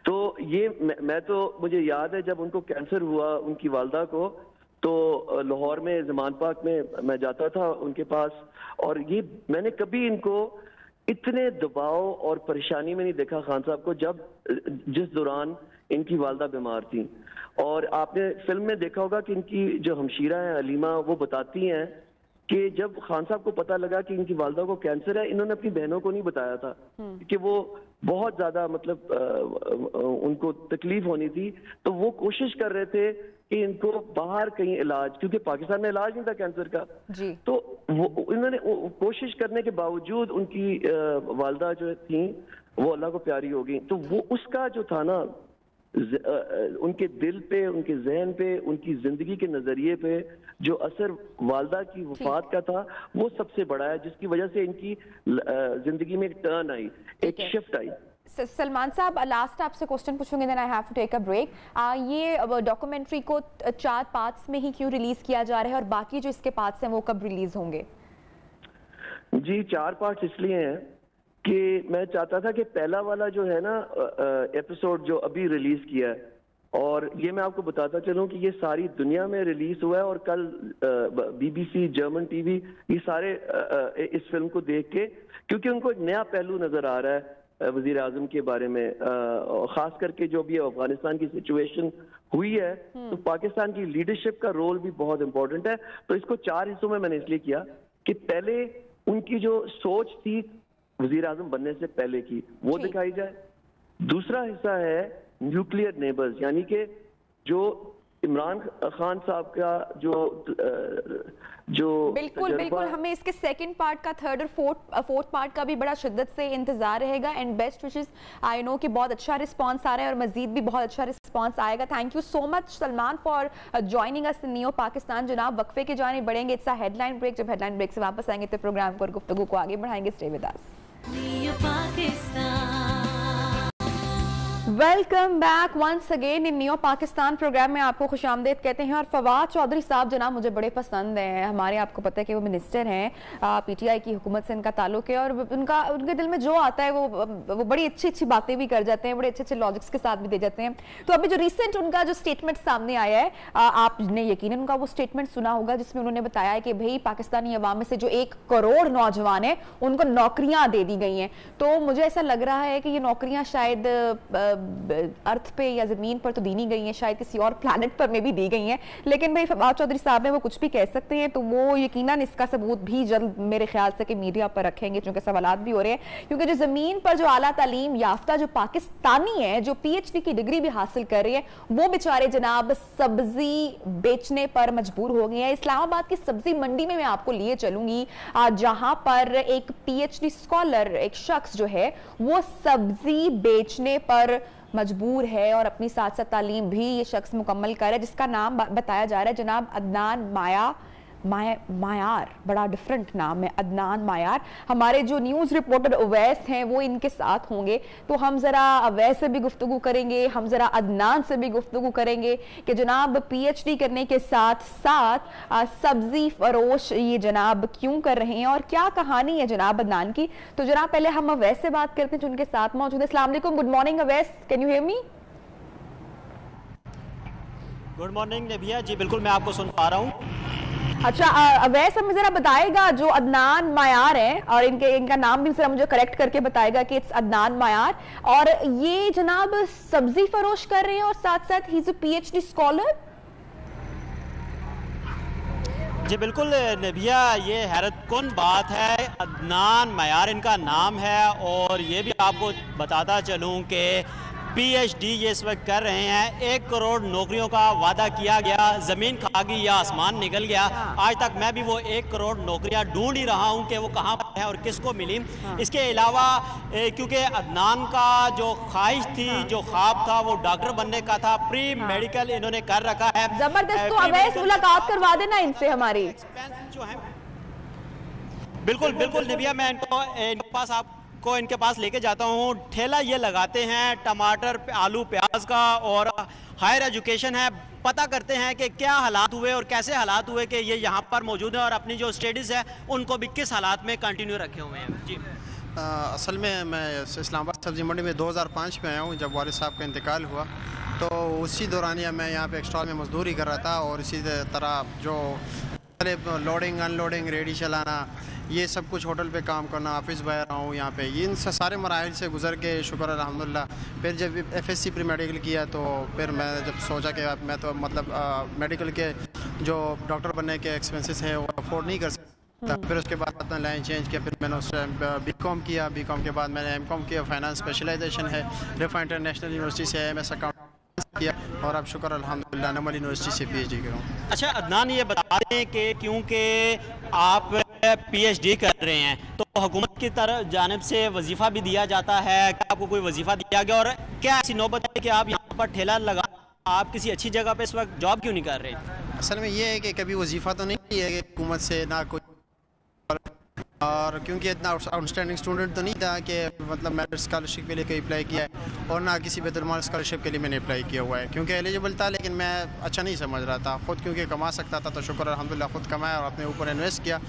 तो ये मैं तो मुझे याद है जब उनको कैंसर हुआ उनकी वालदा को, तो लाहौर में ज़मान पार्क में मैं जाता था उनके पास, और ये मैंने कभी इनको इतने दबाव और परेशानी में नहीं देखा खान साहब को जब जिस दौरान इनकी वालदा बीमार थी। और आपने फिल्म में देखा होगा कि इनकी जो हमशीरा है अलीमा, वो बताती हैं कि जब खान साहब को पता लगा कि इनकी वालदा को कैंसर है, इन्होंने अपनी बहनों को नहीं बताया था कि वो बहुत ज्यादा मतलब उनको तकलीफ होनी थी, तो वो कोशिश कर रहे थे कि इनको बाहर कहीं इलाज, क्योंकि पाकिस्तान में इलाज नहीं था कैंसर का जी। तो वो इन्होंने कोशिश करने के बावजूद उनकी वालदा जो थी वो अल्लाह को प्यारी हो गई। तो वो उसका जो था ना, उनके दिल पे, उनके जहन पे, उनकी जिंदगी के नजरिए पे जो असर वालदा की वफात का था, वो सबसे बड़ा है, जिसकी वजह से इनकी जिंदगी में एक टर्न आई, एक शिफ्ट आई। सलमान साहब, लास्ट आपसे क्वेश्चन पूछूंगे, then I have to take a break. ये डॉक्यूमेंट्री को 4 पार्ट्स में ही क्यों रिलीज किया जा रहा है, और बाकी जो इसके पार्ट्स हैं वो कब रिलीज होंगे? जी 4 पार्ट्स इसलिए हैं कि मैं चाहता था कि पहला वाला जो है ना एपिसोड जो अभी रिलीज किया है, और ये मैं आपको बताता चलूं कि ये सारी दुनिया में रिलीज हुआ है, और कल BBC, जर्मन टीवी, ये सारे इस फिल्म को देख के, क्योंकि उनको एक नया पहलू नजर आ रहा है वजीर आजम के बारे में, खास करके जो भी अफगानिस्तान की सिचुएशन हुई है, तो पाकिस्तान की लीडरशिप का रोल भी बहुत इंपॉर्टेंट है। तो इसको 4 हिस्सों में मैंने इसलिए किया कि पहले उनकी जो सोच थी वजीर आजम बनने से पहले की, वो दिखाई जाए। दूसरा हिस्सा है न्यूक्लियर नेबर्स, यानी कि जो इमरान खान साहब का जो बिल्कुल हमें इसके सेकंड पार्ट का, थर्ड और फोर्थ पार्ट का भी बड़ा शिद्दत से इंतजार रहेगा, and best wishes. I know कि बहुत अच्छा रिस्पांस आ रहा है और मजीद भी बहुत अच्छा रिस्पांस आएगा। Thank you so much Salman for joining us in Neo Pakistan. जनाब वक्फे के जाने बढ़ेंगे, इट्स अ हेडलाइन ब्रेक। जब हेडलाइन ब्रेक से वापस आएंगे तो प्रोग्राम को और गुफ्तगू को आगे बढ़ाएंगे। Stay with us. Welcome back once again in Neo Pakistan. Program में आपको खुशामदीद कहते हैं। और फवाद चौधरी साहब जनाब मुझे बड़े पसंद हैं हमारे, आपको पता है कि वो मिनिस्टर हैं, PTI की हुकूमत से इनका ताल्लुक है, और उनके दिल में जो आता है वो बड़ी अच्छी अच्छी बातें भी कर जाते हैं, बड़े अच्छे अच्छे लॉजिक्स के साथ भी दे जाते हैं। तो अभी जो रिसेंट उनका जो स्टेटमेंट सामने आया है, आपने यकीनन उनका वो स्टेटमेंट सुना होगा, जिसमें उन्होंने बताया है कि भाई पाकिस्तानी अवाम में से जो 1 करोड़ नौजवान है उनको नौकरियां दे दी गई हैं। तो मुझे ऐसा लग रहा है कि ये नौकरियां शायद अर्थ पे या जमीन पर तो दी नहीं गई हैं, शायद किसी और प्लैनेट पर में भी दी गई हैं। लेकिन भाई फवाद चौधरी साहब ने वो कुछ भी कह सकते हैं, तो वो यकीनन इसका सबूत भी जल्द मेरे ख्याल से कि मीडिया पर रखेंगे, क्योंकि सवालात भी हो रहे हैं। क्योंकि जो जमीन पर जो आला तालीम याफ्ता जो पाकिस्तानी है, जो PhD की डिग्री भी हासिल कर रही है, वो बेचारे जनाब सब्जी बेचने पर मजबूर हो गए हैं। इस्लामाबाद की सब्जी मंडी में मैं आपको लिए चलूंगी, जहां पर एक PhD स्कॉलर, एक शख्स जो है वो सब्जी बेचने पर मजबूर है, और अपनी साथ साथ तालीम भी ये शख्स मुकम्मल कर रहा है, जिसका नाम बताया जा रहा है जनाब अदनान मायार। बड़ा डिफरेंट नाम है, अदनान मायार। हमारे जो न्यूज़ रिपोर्टर अवैस हैं वो इनके साथ होंगे, तो हम ज़रा अवैस से भी गुफ्तगू करेंगे, हम ज़रा अदनान से भी गुफ्तगू करेंगे कि जनाब PhD करने के साथ साथ सब्जी फरोश ये जनाब क्यों कर रहे हैं और क्या कहानी है जनाब अदनान की। तो जनाब पहले हम अवैस से बात करते हैं जो उनके साथ मौजूद है। अस्सलाम वालेकुम, good morning Awais, can you hear me? Good morning नबिया जी, बिल्कुल मैं आपको सुन पा रहा हूँ। अच्छा, अवैस हमें जरा बताएगा जो अदनान मायार है, और इनका नाम भी जरा मुझे करेक्ट करके बताएगा कि इट्स अदनान मायार, और ये जनाब सब्जी फरोश कर रहे हैं और साथ साथ ही इज अ पीएचडी स्कॉलर। जी बिल्कुल नबिया, ये हैरत कौन बात है। अदनान मायार इनका नाम है, और ये भी आपको बताता चलूँ कि पीएचडी ये इस वक्त कर रहे हैं। 1 करोड़ नौकरियों का वादा किया गया, ज़मीन खा गई या आसमान निकल गया। आज तक मैं भी वो 1 करोड़ नौकरियां ढूंढ ही रहा हूं कि वो कहां पर है और किसको मिली। इसके अलावा क्योंकि अदनान का जो ख्वाहिश थी, जो ख्वाब था, वो डॉक्टर बनने का था। प्री मेडिकल इन्होंने कर रखा है। जबरदस्त। तो अवैस मुलाकात करवा देना इनसे हमारी। जो है बिल्कुल बिल्कुल नबिया, मैं इनके पास लेके जाता हूँ। ठेला ये लगाते हैं टमाटर, आलू, प्याज का, और हायर एजुकेशन है। पता करते हैं कि क्या हालात हुए और कैसे हालात हुए कि ये यहाँ पर मौजूद है, और अपनी जो स्टडीज़ है उनको भी किस हालात में कंटिन्यू रखे हुए हैं। जी असल में मैं इस्लामाबाद सब्ज़ी मंडी में 2005 में आया हूँ, जब वालिद साहब का इंतकाल हुआ। तो उसी दौरानिया मैं यहाँ पे एक स्टॉल में मजदूरी कर रहा था, और इसी तरह जो लोडिंग अनलोडिंग, रेडी चलाना, ये सब कुछ होटल पे काम करना, ऑफिस बाहर रहा हूँ यहाँ पे। इन सारे मराहल से गुजर के शुक्र अल्हम्दुलिल्लाह। फिर जब एफएससी प्री मेडिकल किया, तो फिर मैं जब सोचा कि मैं तो मतलब मेडिकल के जो डॉक्टर बनने के एक्सपेंसेस हैं वो अफोर्ड नहीं कर सकता। फिर उसके बाद अपना लाइन चेंज किया। फिर मैंने उस बीकॉम किया। बीकॉम के बाद मैंने एमकॉम किया। फाइनेंस स्पेशलाइजेशन है, रिफा इंटरनेशनल यूनिवर्सिटी से एमएस अकाउंट किया, और अब शुक्र अल्हम्दुलिल्लाह नमल यूनिवर्सिटी से पीएचडी कर रहा हूँ। अच्छा अदनान, ये बता दें कि क्योंकि आप पीएचडी कर रहे हैं तो हुकूमत की तरफ जानिब से वजीफ़ा भी दिया जाता है, क्या आपको कोई वजीफ़ा दिया गया, और क्या ऐसी नौबत है कि आप यहाँ पर ठेला लगा, आप किसी अच्छी जगह पे इस वक्त जॉब क्यों नहीं कर रहे? असल में ये है कि कभी वजीफ़ा तो नहीं है कि हुकूमत से ना कोई, और क्योंकि इतना आउटस्टैंडिंग स्टूडेंट तो नहीं था कि मतलब मेरिट स्कॉलरशिप के लिए कोई अप्लाई किया है, और ना किसी बैतुल-माल स्कॉलरशिप के लिए मैंने अप्लाई किया हुआ है, क्योंकि एलिजिबल था लेकिन मैं अच्छा नहीं समझ रहा था। ख़ुद क्योंकि कमा सकता था तो शुक्र अल्हम्दुलिल्लाह ख़ुद कमाया और अपने ऊपर इन्वेस्ट किया।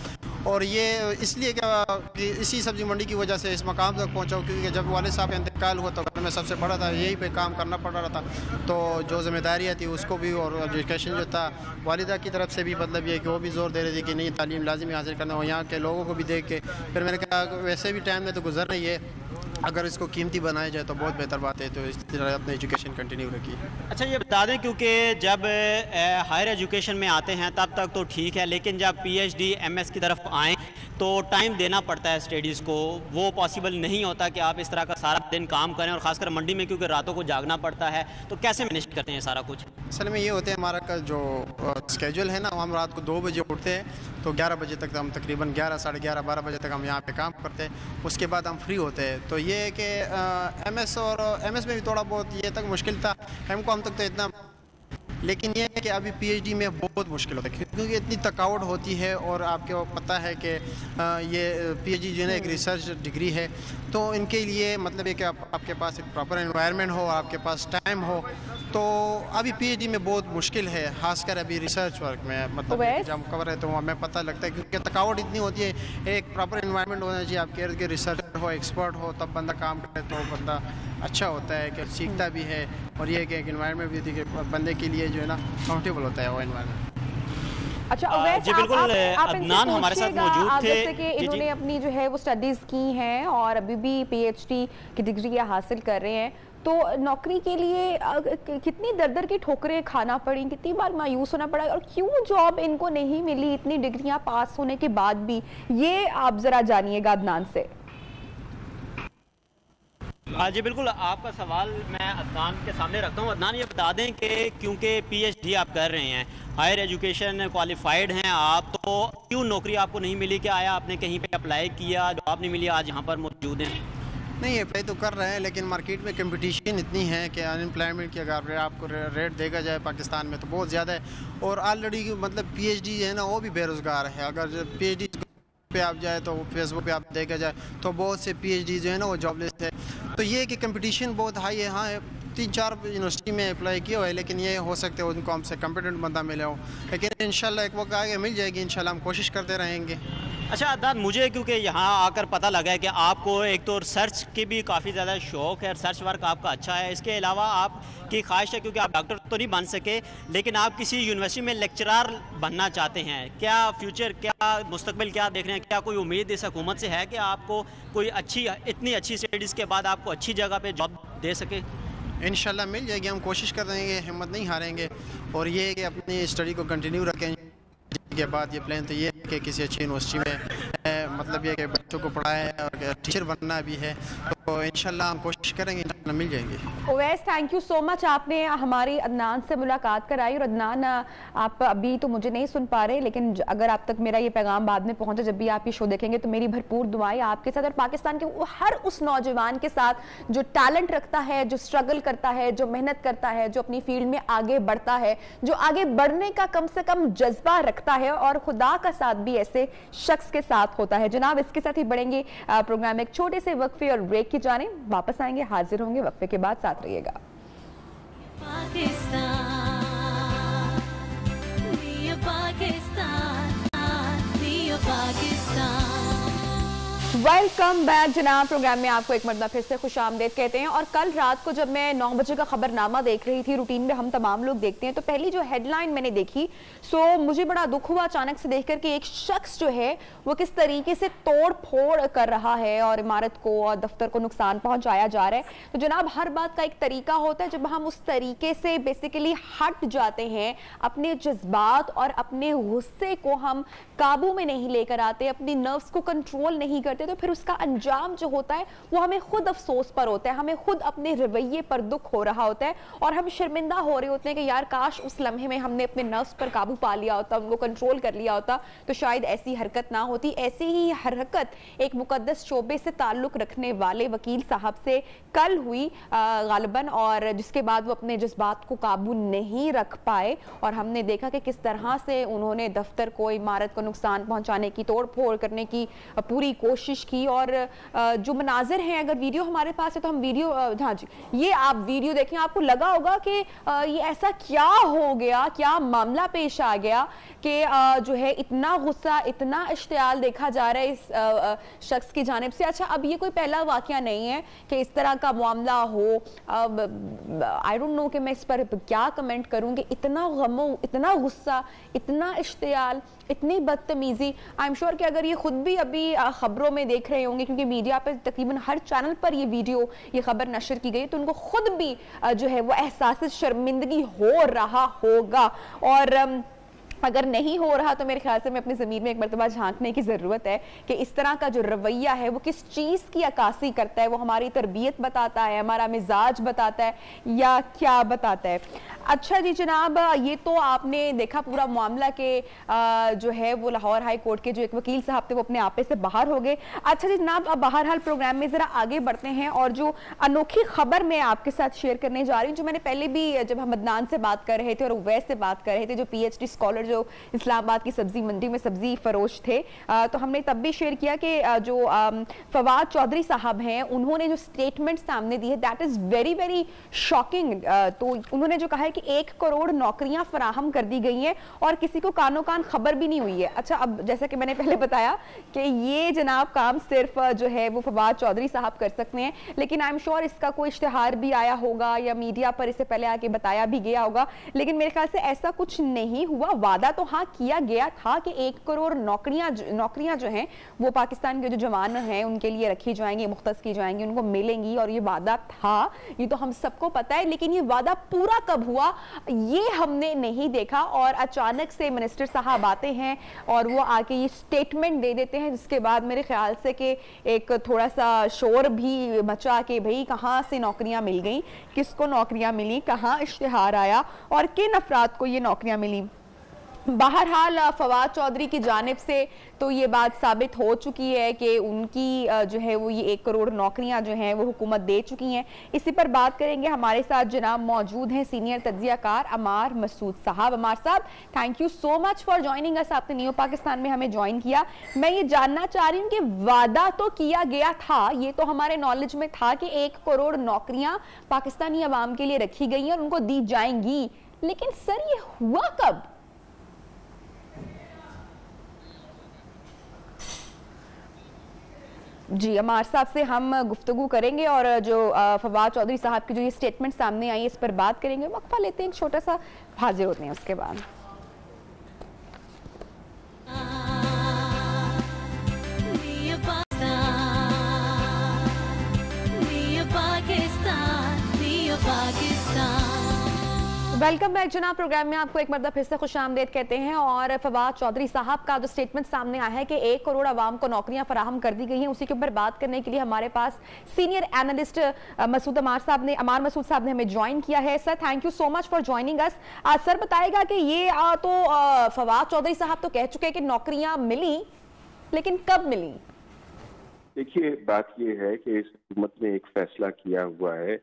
और ये इसलिए कि इसी सब्ज़ी मंडी की वजह से इस मकाम तक पहुँचा हूँ, क्योंकि जब वालिद साहब का इंतकाल हुआ तो घर में सबसे बड़ा था, यही पे काम करना पड़ रहा था। तो जो जिम्मेदारियाँ थी उसको भी, और एजुकेशन जो था वालिदा की तरफ से भी, मतलब ये कि वो भी ज़ोर दे रही थी कि नहीं तालीम लाजिमी हासिल करना, और यहाँ के लोगों को भी देख के फिर मैंने कहा वैसे भी टाइम में तो गुजर रही है, अगर इसको कीमती बनाया जाए तो बहुत बेहतर बात है, तो इस तरह अपनी एजुकेशन कंटिन्यू रखिए। अच्छा ये बता दें, क्योंकि जब हायर एजुकेशन में आते हैं तब तक तो ठीक है, लेकिन जब पीएचडी एमएस की तरफ आएँ तो टाइम देना पड़ता है स्टडीज़ को। वो पॉसिबल नहीं होता कि आप इस तरह का सारा दिन काम करें, और ख़ासकर मंडी में क्योंकि रातों को जागना पड़ता है, तो कैसे मैनेज करते हैं सारा कुछ? असल में ये होते हैं, हमारा का जो स्केड्यूल है ना, हम रात को 2 बजे उठते हैं, तो 11 बजे तक हम तकरीबन 11, साढ़े 11, 12 बजे तक हम यहाँ पे काम करते हैं। उसके बाद हम फ्री होते हैं। तो ये है कि एमएस और एमएस में भी थोड़ा बहुत ये तक मुश्किल था, एमकॉम तक तो इतना, लेकिन ये है कि अभी पीएचडी में बहुत मुश्किल होता है, क्योंकि इतनी थकावट होती है। और आपको पता है कि ये पीएचडी जो है ना एक रिसर्च डिग्री है, तो इनके लिए मतलब है कि आपके पास एक प्रॉपर एनवायरनमेंट हो, आपके पास टाइम हो, तो अभी पीएचडी में बहुत मुश्किल है, खासकर अभी रिसर्च वर्क में। मतलब जब कवर है तो हमें पता लगता है, क्योंकि थकावट इतनी होती है। एक प्रॉपर एनवायरनमेंट होना चाहिए, आपके इर्द गिर्द रिसर्चर हो, एक्सपर्ट हो, तब बंदा काम करे तो बंदा अच्छा होता है कि सीखता भी है। और ये कि एक एनवायरनमेंट भी कि बंदे के लिए जो है ना कंफर्टेबल होता है वो एनवायरनमेंट। अच्छा अवैस, जी बिल्कुल, अदनान हमारे साथ मौजूद थे। जैसे कि इन्होंने अपनी जो है वो स्टडीज़ की हैं और अभी भी पीएचडी की डिग्री हासिल कर रहे हैं, तो नौकरी के लिए कितनी दर की ठोकरें खाना पड़ी, कितनी बार मायूस होना पड़ा, और क्यों जॉब इनको नहीं मिली इतनी डिग्रियां पास होने के बाद भी, ये आप ज़रा जानिएगा अदनान से। जी बिल्कुल, आपका सवाल मैं अदनान के सामने रखता हूँ। अदनान ये बता दें कि क्योंकि पीएचडी आप कर रहे हैं, हायर एजुकेशन क्वालिफाइड हैं आप, तो क्यों नौकरी आपको नहीं मिली? क्या आया आपने कहीं पे अप्लाई किया, जॉब नहीं मिली, आज यहाँ पर मौजूद हैं? नहीं, अप्लाई तो कर रहे हैं, लेकिन मार्केट में कंपटीशन इतनी है कि अनएम्प्लॉयमेंट की अगर आपको रेट देखा जाए पाकिस्तान में तो बहुत ज़्यादा है। और ऑलरेडी मतलब पीएचडी है ना वो भी बेरोज़गार है। अगर पीएचडी पे आप जाए तो फेसबुक पे आप देखा जाए तो बहुत से पीएचडी जो है ना वो जॉबलेस है। तो ये कि कंपटीशन बहुत हाई है। हाँ 3-4 यूनिवर्सिटी में अप्लाई किया हुआ है, लेकिन ये हो सकते हैं उनको हमसे कॉम्पिटेंट बंदा मिले हो, लेकिन इंशाल्लाह एक वक्त आगे मिल जाएगी। इंशाल्लाह हम कोशिश करते रहेंगे। अच्छा अदनान, मुझे क्योंकि यहाँ आकर पता लगा है कि आपको एक तो रिसर्च की भी काफ़ी ज़्यादा शौक़ है, रिसर्च वर्क आपका अच्छा है, इसके अलावा आपकी ख्वाहिश है क्योंकि आप डॉक्टर तो नहीं बन सके लेकिन आप किसी यूनिवर्सिटी में लेक्चरर बनना चाहते हैं। क्या फ्यूचर, क्या मुस्तकबिल क्या देख रहे हैं, क्या कोई उम्मीद इस हुकूमत से है कि आपको कोई अच्छी, इतनी अच्छी स्टडीज़ के बाद आपको अच्छी जगह पर जॉब दे सके? इंशाल्लाह मिल जाएगी, हम कोशिश कर रहे हैं, हिम्मत नहीं हारेंगे और ये है कि अपनी स्टडी को कंटिन्यू रखें। के बाद ये प्लान तो ये है कि किसी अच्छी यूनिवर्सिटी में मतलब ये कि बच्चों को पढ़ाए और टीचर बनना भी है, तो इंशाल्लाह हम कोशिश करेंगे, इंशाल्लाह मिल जाएंगे। Owais, thank you so much, आपने हमारी अदनान से मुलाकात कराई। और अदनान, आप अभी तो मुझे नहीं सुन पा रहे, लेकिन अगर आप तक मेरा ये पैगाम बाद में पहुंचे, जब भी आप ये शो देखेंगे, तो मेरी भरपूर दुआएं आपके साथ और पाकिस्तान के हर उस नौजवान के साथ जो टैलेंट रखता है, जो स्ट्रगल करता है, जो मेहनत करता है, जो अपनी फील्ड में आगे बढ़ता है, जो आगे बढ़ने का कम से कम जज्बा रखता है, और खुदा का साथ भी ऐसे शख्स के साथ होता है। जनाब, इसके साथ ही बढ़ेंगे प्रोग्राम एक छोटे से वक्फे और ब्रेक की जाने, वापस आएंगे, हाजिर होंगे वक्फे के बाद, साथ रहिएगा। वेलकम बैक जनाब। प्रोग्राम में आपको एक मरतबा फिर से खुशामदीद कहते हैं। और कल रात को जब मैं 9 बजे का खबरनामा देख रही थी, रूटीन में हम तमाम लोग देखते हैं, तो पहली जो हेडलाइन मैंने देखी, सो मुझे बड़ा दुख हुआ अचानक से देखकर कि एक शख्स जो है वो किस तरीके से तोड़ फोड़ कर रहा है और इमारत को और दफ्तर को नुकसान पहुंचाया जा रहा है। तो जनाब, हर बात का एक तरीका होता है, जब हम उस तरीके से बेसिकली हट जाते हैं, अपने जज्बात और अपने गुस्से को हम काबू में नहीं लेकर आते, अपनी नर्व्स को कंट्रोल नहीं करते, तो फिर उसका अंजाम जो होता है वो हमें खुद अफसोस पर होता है, हमें खुद अपने रवैये पर दुख हो रहा होता है और हम शर्मिंदा हो रहे होते हैं कि यार काश उस लम्हे में हमने अपने नर्व्स पर काबू पा लिया होता, उनको कंट्रोल कर लिया होता, तो शायद ऐसी हरकत ना होती। ऐसी ही हरकत एक मुकद्दस शोबे से ताल्लुक रखने वाले वकील साहब से कल हुई गालिबन, और जिसके बाद वो अपने जज्बात को काबू नहीं रख पाए और हमने देखा कि किस तरह से उन्होंने दफ्तर को, इमारत को नुकसान पहुंचाने की, तोड़ फोड़ करने की पूरी कोशिश की। और जो मनाजिर हैं, अगर वीडियो हमारे पास है तो हम वीडियो, हाँ जी, ये आप वीडियो देखें, आपको लगा होगा कि ये ऐसा क्या हो गया, क्या मामला पेश आ गया कि जो है इतना गुस्सा, इतना इश्तियाल देखा जा रहा है इस शख्स की जानिब से। अच्छा, अब ये कोई पहला वाकया नहीं है कि इस तरह का मामला हो। आई डोंट नो कि मैं इस पर क्या कमेंट करूँ कि इतना गम, इतना गुस्सा, इतना इश्तियाल, इतनी बदतमीजी। आई एम श्योर कि अगर ये खुद भी अभी खबरों में देख रहे होंगे, क्योंकि मीडिया पर तकरीबन हर चैनल पर ये वीडियो, ये खबर नशर की गई, तो उनको खुद भी जो है वो एहसास शर्मिंदगी हो रहा होगा। और अगर नहीं हो रहा तो मेरे ख्याल से मैं अपनी ज़मीर में एक मरतबा झांकने की ज़रूरत है कि इस तरह का जो रवैया है वो किस चीज़ की अक्कासी करता है, वो हमारी तरबियत बताता है, हमारा मिजाज बताता है, या क्या बताता है। अच्छा जी जनाब, ये तो आपने देखा पूरा मामला के जो है वो लाहौर हाई कोर्ट के जो एक वकील साहब थे वो अपने आपे से बाहर हो गए। अच्छा जी जनाब, अब बहरहाल प्रोग्राम में ज़रा आगे बढ़ते हैं और जो अनोखी खबर मैं आपके साथ शेयर करने जा रही हूँ, जो मैंने पहले भी जब हम अदनान से बात कर रहे थे और उवैस से बात कर रहे थे, जो PhD स्कॉलर जो इस्लामाबाद की सब्जी मंडी में सब्जी फरोश थे, तो हमने तब भी शेयर किया कि जो फवाद चौधरी साहब हैं, उन्होंने जो स्टेटमेंट सामने दी है that is very very shocking. तो उन्होंने जो कहा है कि 1 करोड़ नौकरियां फराहम कर दी गई हैं और किसी को कानो कान खबर भी नहीं हुई है। अच्छा, अब जैसा कि मैंने पहले बताया कि ये जनाब काम सिर्फ जो है वो फवाद चौधरी साहब कर सकते हैं, लेकिन आई एम श्योर इसका कोई इश्तिहार भी आया होगा या मीडिया पर इससे पहले आके बताया भी गया होगा, लेकिन मेरे ख्याल से ऐसा कुछ नहीं हुआ। वादा तो हाँ किया गया था कि 1 करोड़ नौकरियां जो हैं वो पाकिस्तान के जो जवान हैं उनके लिए रखी जाएंगी, मुख्तस की जाएंगी, उनको मिलेंगी, और ये वादा था, ये तो हम सबको पता है, लेकिन ये वादा पूरा कब हुआ ये हमने नहीं देखा। और अचानक से मिनिस्टर साहब आते हैं और वो आके ये स्टेटमेंट दे देते हैं, जिसके बाद मेरे ख्याल से कि एक थोड़ा सा शोर भी मचा कि भाई कहाँ से नौकरियां मिल गई, किसको नौकरियां मिली, कहाँ इश्तिहार आया और किन अफराद को ये नौकरियां मिली। बहरहाल फवाद चौधरी की जानिब से तो ये बात साबित हो चुकी है कि उनकी जो है वो ये 1 करोड़ नौकरियां जो हैं वो हुकूमत दे चुकी हैं। इसी पर बात करेंगे। हमारे साथ जनाब मौजूद हैं सीनियर तज्जियाकार अमार मसूद साहब। अमार साहब, thank you so much for joining us. आपने न्यू पाकिस्तान में हमें ज्वाइन किया। मैं ये जानना चाह रही हूँ कि वादा तो किया गया था, ये तो हमारे नॉलेज में था कि 1 करोड़ नौकरियां पाकिस्तानी अवाम के लिए रखी गई हैं और उनको दी जाएंगी, लेकिन सर ये हुआ कब? जी, अमार साहब से हम गुफ्तगू करेंगे और जो फवाद चौधरी साहब की जो ये स्टेटमेंट सामने आई है इस पर बात करेंगे। वक्फा लेते हैं, एक छोटा सा, हाजिर होते हैं उसके बाद। वेलकम बैक जनाब, प्रोग्राम में आपको एक मरतबा फिर से खुशामदीद कहते हैं। और फवाद चौधरी साहब का जो स्टेटमेंट सामने आया है कि 1 करोड़ आवाम को नौकरियां फराहम कर दी गई हैं, उसी के ऊपर बात करने के लिए हमारे पास सीनियर एनालिस्ट अमार मसूद साहब ने हमें ज्वाइन किया है। Sir, thank you so much for joining us. Sir बताएगा कि ये फवाद चौधरी साहब तो कह चुके हैं कि नौकरियां मिली, लेकिन कब मिली? देखिए, बात ये है कि इस हुकूमत ने एक फैसला किया हुआ है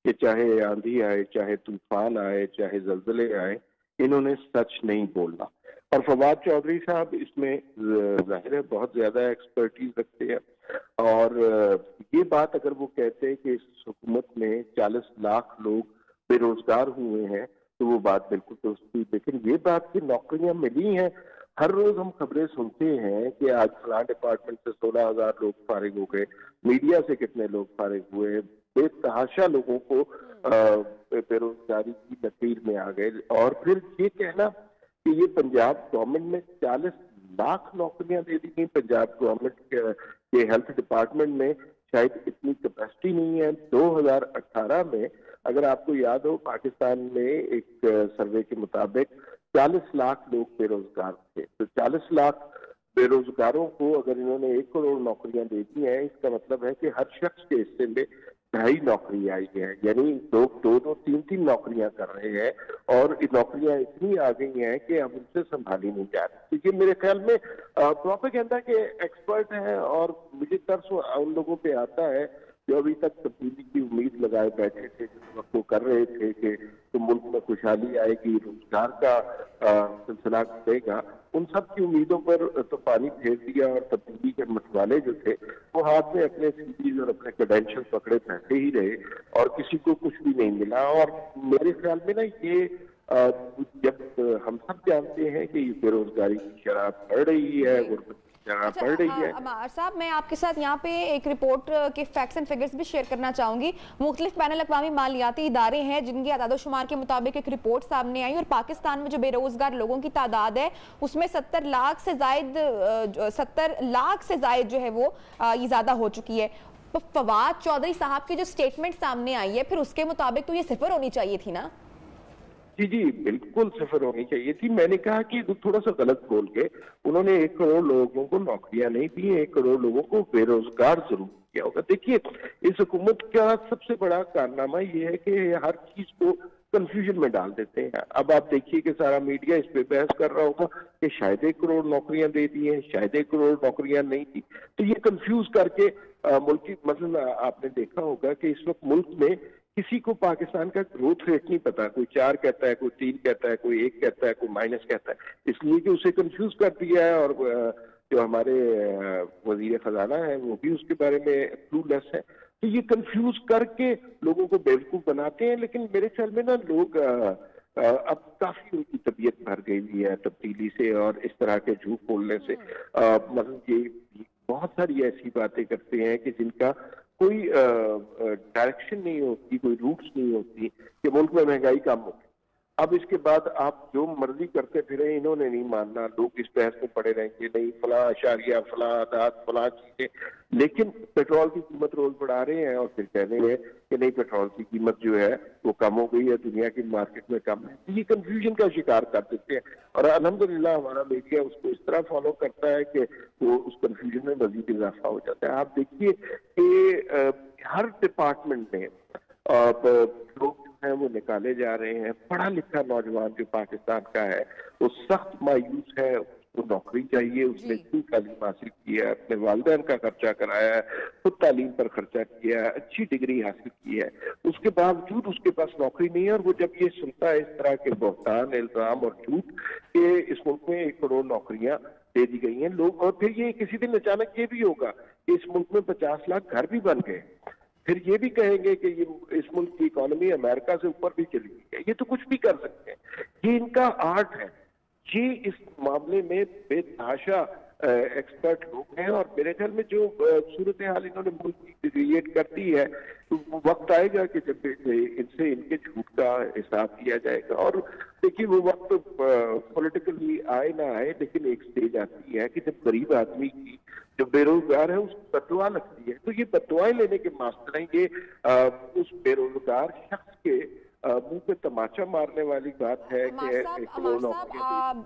कि चाहे आंधी आए, चाहे तूफान आए, चाहे जल्जले आए, इन्होंने सच नहीं बोलना। और फवाद चौधरी साहब इसमें जाहिर है बहुत ज्यादा एक्सपर्टीज रखते हैं। और ये बात अगर वो कहते हैं कि इस हुकूमत में 40 लाख लोग बेरोजगार हुए हैं, तो वो बात बिल्कुल दुरुस्त थी। लेकिन ये बात कि नौकरियां मिली हैं, हर रोज हम खबरें सुनते हैं कि आज फलां डिपार्टमेंट से 16,000 लोग फारिग हो गए, मीडिया से कितने लोग फारिग हुए, बेतहाशा लोगों को बेरोजगारी की लकीर में आ गए। और फिर ये कहना कि ये पंजाब गवर्नमेंट ने 40 लाख नौकरियां दे दी गई। पंजाब गवर्नमेंट के हेल्थ डिपार्टमेंट में शायद इतनी कैपेसिटी नहीं है। 2018 में अगर आपको याद हो, पाकिस्तान में एक सर्वे के मुताबिक 40 लाख लोग बेरोजगार थे। तो 40 लाख बेरोजगारों को अगर इन्होंने 1 करोड़ नौकरियां दे दी हैं, इसका मतलब है कि हर शख्स के हिस्से में 2.5 नौकरी आई है, यानी दो 3 नौकरियां कर रहे हैं। और ये नौकरियां इतनी आ गई हैं कि अब उनसे संभाली नहीं जा रही। तो ये मेरे ख्याल में प्रोपेगेंडा के एक्सपर्ट हैं। और मुझे तरस उन लोगों पे आता है जो अभी तक तब्दीली की उम्मीद लगाए बैठे थे, जिस वक्त वो कर रहे थे कि तो मुल्क में खुशहाली आएगी, रोजगार का सिलसिला बढ़ेगा। उन सब की उम्मीदों पर तो पानी फेर दिया और तब्दीली के मशवाले जो थे वो हाथ में अपने सीरीज और अपने क्रेडेंशियल पकड़े बैठे ही रहे और किसी को कुछ भी नहीं मिला। और मेरे ख्याल में ना ये जब हम सब जानते हैं कि बेरोजगारी की शरह बढ़ रही है, गुर्बत पड़ रही है। अमार साहब, मैं आपके साथ यहाँ पे एक रिपोर्ट के फैक्ट्स एंड फिगर्स भी शेयर करना चाहूंगी। मुख्तलिफ बैनुल अक़वामी मालियाती इदारे हैं जिनके आदाद-ओ-शुमार के मुताबिक एक रिपोर्ट सामने आई और पाकिस्तान में जो बेरोजगार लोगों की तादाद है उसमें 70 लाख से जायद जो है वो ये ज्यादा हो चुकी है। तो फवाद चौधरी साहब की जो स्टेटमेंट सामने आई है, फिर उसके मुताबिक तो ये सिफर होनी चाहिए थी ना? जी जी, बिल्कुल सिफर होनी चाहिए थी। मैंने कहा कि थोड़ा सा गलत बोल के उन्होंने 1 करोड़ लोगों को नौकरियां नहीं दी, 1 करोड़ लोगों को बेरोजगार जरूर किया होगा। देखिए, इस हुकूमत का सबसे बड़ा कारनामा ये है कि हर चीज को कंफ्यूजन में डाल देते हैं। अब आप देखिए कि सारा मीडिया इस पे बहस कर रहा होगा कि शायद 1 करोड़ नौकरियां दे दी हैं, शायद 1 करोड़ नौकरियां नहीं दी। तो ये कंफ्यूज करके मुल्क की, मतलब आपने देखा होगा कि इस वक्त मुल्क में किसी को पाकिस्तान का ग्रोथ रेट नहीं पता। कोई 4 कहता है, कोई 3 कहता है, कोई 1 कहता है, कोई माइनस कहता है, इसलिए कि उसे कंफ्यूज कर दिया है। और जो हमारे वजीर खजाना है वो भी उसके बारे में क्लूलेस है। तो ये कंफ्यूज करके लोगों को बेवकूफ बनाते हैं। लेकिन मेरे ख्याल में ना लोग अब काफी उनकी तबीयत भर गई हुई है तब्दीली से और इस तरह के झूठ बोलने से। मतलब ये बहुत सारी ऐसी बातें करते हैं कि जिनका कोई डायरेक्शन नहीं होती, कोई रूट्स नहीं होती कि मुल्क में महंगाई कम हो। अब इसके बाद आप जो मर्जी करते फिरे, इन्होंने नहीं मानना। लोग इस बहस में पड़े रहेंगे, नहीं फला अशारिया, फला आदात, फला चीजें। लेकिन पेट्रोल की कीमत रोज बढ़ा रहे हैं और फिर कह रहे हैं कि नहीं, पेट्रोल की कीमत जो है वो कम हो गई है, दुनिया की मार्केट में कम है। ये कंफ्यूजन का शिकार कर देते हैं और अल्हम्दुलिल्लाह हमारा मीडिया उसको इस तरह फॉलो करता है कि वो उस कंफ्यूजन में मजीद इजाफा हो जाता है। आप देखिए कि हर डिपार्टमेंट में लोग हैं वो निकाले जा रहे हैं। पढ़ा लिखा नौजवान जो पाकिस्तान का है वो सख्त मायूस है, उसको नौकरी चाहिए। उसने इतनी तालीम हासिल की है, अपने वालिदैन का खर्चा कराया है, खुद तालीम पर खर्चा किया है, अच्छी डिग्री हासिल की है, उसके बावजूद उसके पास नौकरी नहीं है। और वो जब ये सुनता है इस तरह के बहतान, इल्जाम और झूठ के इस मुल्क में 1 करोड़ नौकरियां दे दी गई हैं लोग, और फिर ये किसी दिन अचानक ये भी होगा कि इस मुल्क में 50 लाख घर भी बन गए, फिर ये भी कहेंगे कि ये इस मुल्क की इकोनॉमी अमेरिका से ऊपर भी चली गई है। ये तो कुछ भी कर सकते हैं, ये इनका आर्ट है। ये इस मामले में बेतहाशा एक्सपर्ट लोग हैं, और मेरे ख्याल में जो सूरत हाल इन्होंने मुल्क की क्रिएट कर दी है, तो वक्त आएगा कि जब इनसे इनके झूठ का हिसाब लिया जाएगा। और देखिए वो वक्त पॉलिटिकली आए ना आए, लेकिन एक स्टेज आती है कि जब गरीब आदमी की, जो बेरोजगार है, उसको बददुआ लगती है, तो ये बददुआएं लेने के मास्टर हैं। ये उस बेरोजगार शख्स के मुंह पे तमाचा मारने वाली बात है कि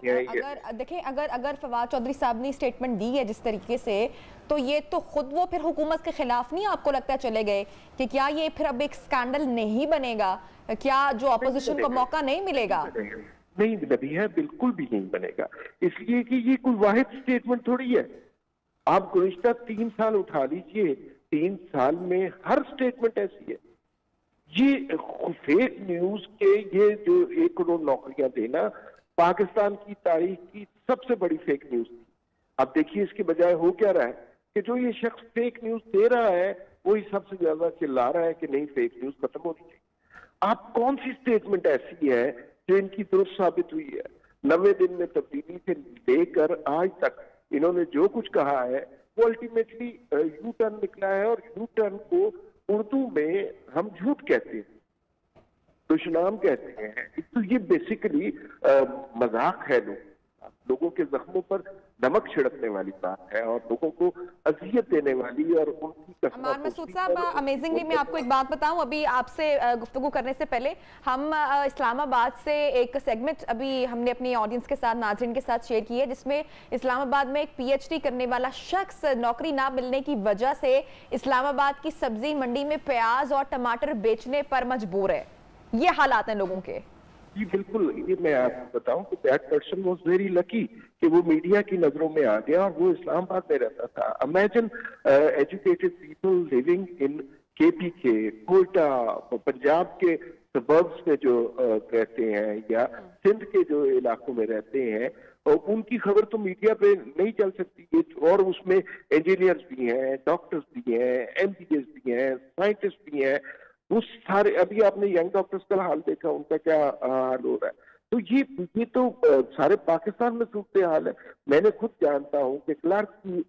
अगर देखें, अगर फवाद चौधरी साहब ने स्टेटमेंट दी है जिस तरीके से, तो ये तो खुद वो फिर हुकूमत के खिलाफ नहीं आपको लगता चले गए कि क्या ये फिर अब एक स्कैंडल नहीं बनेगा? क्या जो अपोजिशन को मौका नहीं मिलेगा? नहीं नबी है, बिल्कुल भी नहीं बनेगा, इसलिए कि ये कोई वाहिद स्टेटमेंट थोड़ी है। आप गुज़िश्ता 3 साल उठा लीजिए, 3 साल में हर स्टेटमेंट ऐसी है। ये फेक न्यूज के ये जो 1 करोड़ नौकरियां देना पाकिस्तान की तारीख की सबसे बड़ी फेक न्यूज थी। अब देखिए इसके बजाय हो क्या रहा है कि जो ये शख्स फेक न्यूज दे रहा है वही सबसे ज्यादा चिल्ला रहा है कि नहीं, फेक न्यूज खत्म होनी चाहिए। आप कौन सी स्टेटमेंट ऐसी है जो इनकी दुरुस्त साबित हुई है? 90 दिन में तब्दीली से लेकर आज तक इन्होंने जो कुछ कहा है वो अल्टीमेटली यू टर्न निकला है, और यू टर्न को उर्दू में हम झूठ कहते हैं, दुश्मनाम कहते हैं। तो ये बेसिकली मजाक है लोगों के जख्मों पर नमक छिड़कने वाली बात है, और लोगों को अजियत देने वाली। और उनकी अमान मसूद साहब, अमेजिंगली मैं आपको एक बात बताऊं, अभी आपसे गुफ्तगू करने से पहले हम इस्लामाबाद से एक सेगमेंट अभी हमने अपनी ऑडियंस के साथ, नाज़रीन के साथ शेयर की है, जिसमें इस्लामाबाद में एक PhD करने वाला शख्स नौकरी ना मिलने की वजह से इस्लामाबाद की सब्जी मंडी में प्याज और टमाटर बेचने पर मजबूर है। ये हालात हैं लोगों के। जी बिल्कुल, ये मैं आपको बताऊं कि that person was very lucky कि वो मीडिया की नजरों में आ गया और वो इस्लामाबाद में रहता था। Imagine educated people living in KPK, Quetta, Punjab के सबर्ब्स में जो रहते हैं या सिंध के जो इलाकों में रहते हैं, और उनकी खबर तो मीडिया पे नहीं चल सकती। और उसमें इंजीनियर्स भी हैं, डॉक्टर्स भी हैं, MBBS भी हैं, साइंटिस्ट भी हैं। वो सारे, अभी आपने यंग डॉक्टर्स का हाल देखा, उनका क्या हाल हो रहा है। तो ये तो सारे पाकिस्तान में सूरत हाल है। मैंने खुद जानता हूँ कि क्लर्क की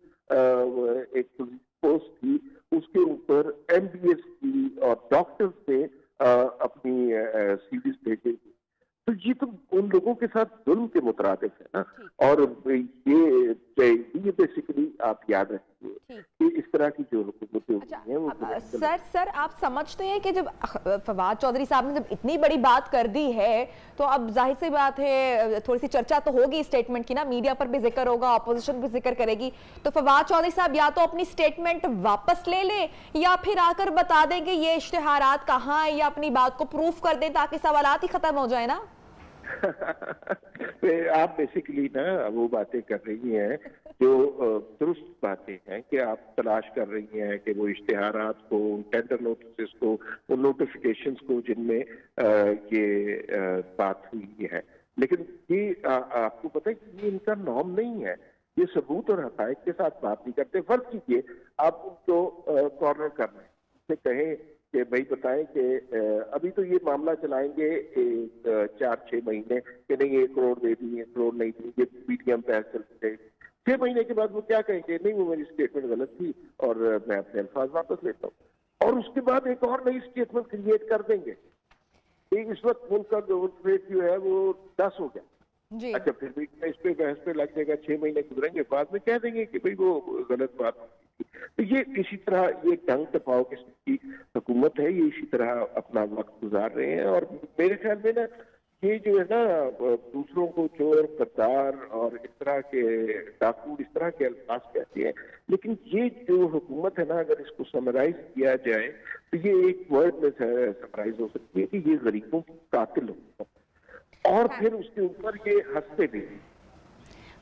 एक पोस्ट थी, उसके ऊपर MBBS की और डॉक्टर्स ने अपनी CVs भेजे। तो ये तो उन लोगों के साथ जुल्म के मुतरादिफ है ना। और ये बेसिकली आप याद रखिए कि इस तरह की जो हुकूमतें होती हैं वो सर आप समझते हैं कि जब फवाद चौधरी साहब ने जब इतनी बड़ी बात कर दी है, तो अब जाहिर सी बात है थोड़ी सी चर्चा तो होगी स्टेटमेंट की ना, मीडिया पर भी जिक्र होगा, अपोजिशन भी जिक्र करेगी। तो फवाद चौधरी साहब या तो अपनी स्टेटमेंट वापस ले ले, या फिर आकर बता दें कि ये इश्तिहारात कहाँ है, या अपनी बात को प्रूफ कर दें ताकि सवालात ही खत्म हो जाए ना। आप बेसिकली ना वो बातें कर रही हैं जो दुरुस्त बातें हैं कि आप तलाश कर रही हैं कि वो इश्तिहारात को, टेंडर नोटिस को, उन नोटिफिकेशंस को जिनमें ये बात हुई है। लेकिन ये आपको पता है कि ये इनका नॉर्म नहीं है। ये सबूत और हक़ाइक़ के साथ बात नहीं करते। फर्ज कीजिए आप उनको कॉर्नर कर रहे हैं, कहें कि भाई बताएं कि अभी तो ये मामला चलाएंगे 4-6 महीने कि नहीं 1 करोड़ दे दी, 1 करोड़ नहीं दी, ये PTM पे चलते रहे। 6 महीने के बाद वो क्या कहेंगे, नहीं वो मेरी स्टेटमेंट गलत थी और मैं अपने अल्फाज वापस लेता हूँ। और उसके बाद एक और नई स्टेटमेंट क्रिएट कर देंगे। इस वक्त उनका ग्रोथ रेट जो है वो 10 हो गया। अच्छा, फिर भी इस पे बहस पे लग जाएगा, 6 महीने गुजरेंगे, बाद में कह देंगे कि भाई वो गलत बात। तो ये इसी तरह ये ढंग टपाव किस्म की हुकूमत है, ये इसी तरह अपना वक्त गुजार रहे हैं। और मेरे ख्याल में ना ये जो है ना दूसरों को चोर, गद्दार और इस तरह के डाकू, इस तरह के अल्फाज कहते हैं, लेकिन ये जो हुकूमत है ना, अगर इसको समराइज किया जाए तो ये एक वर्ड में समराइज हो सकती है कि ये गरीबों की कातिल हुकूमत, और फिर उसके ऊपर ये हंसते भी।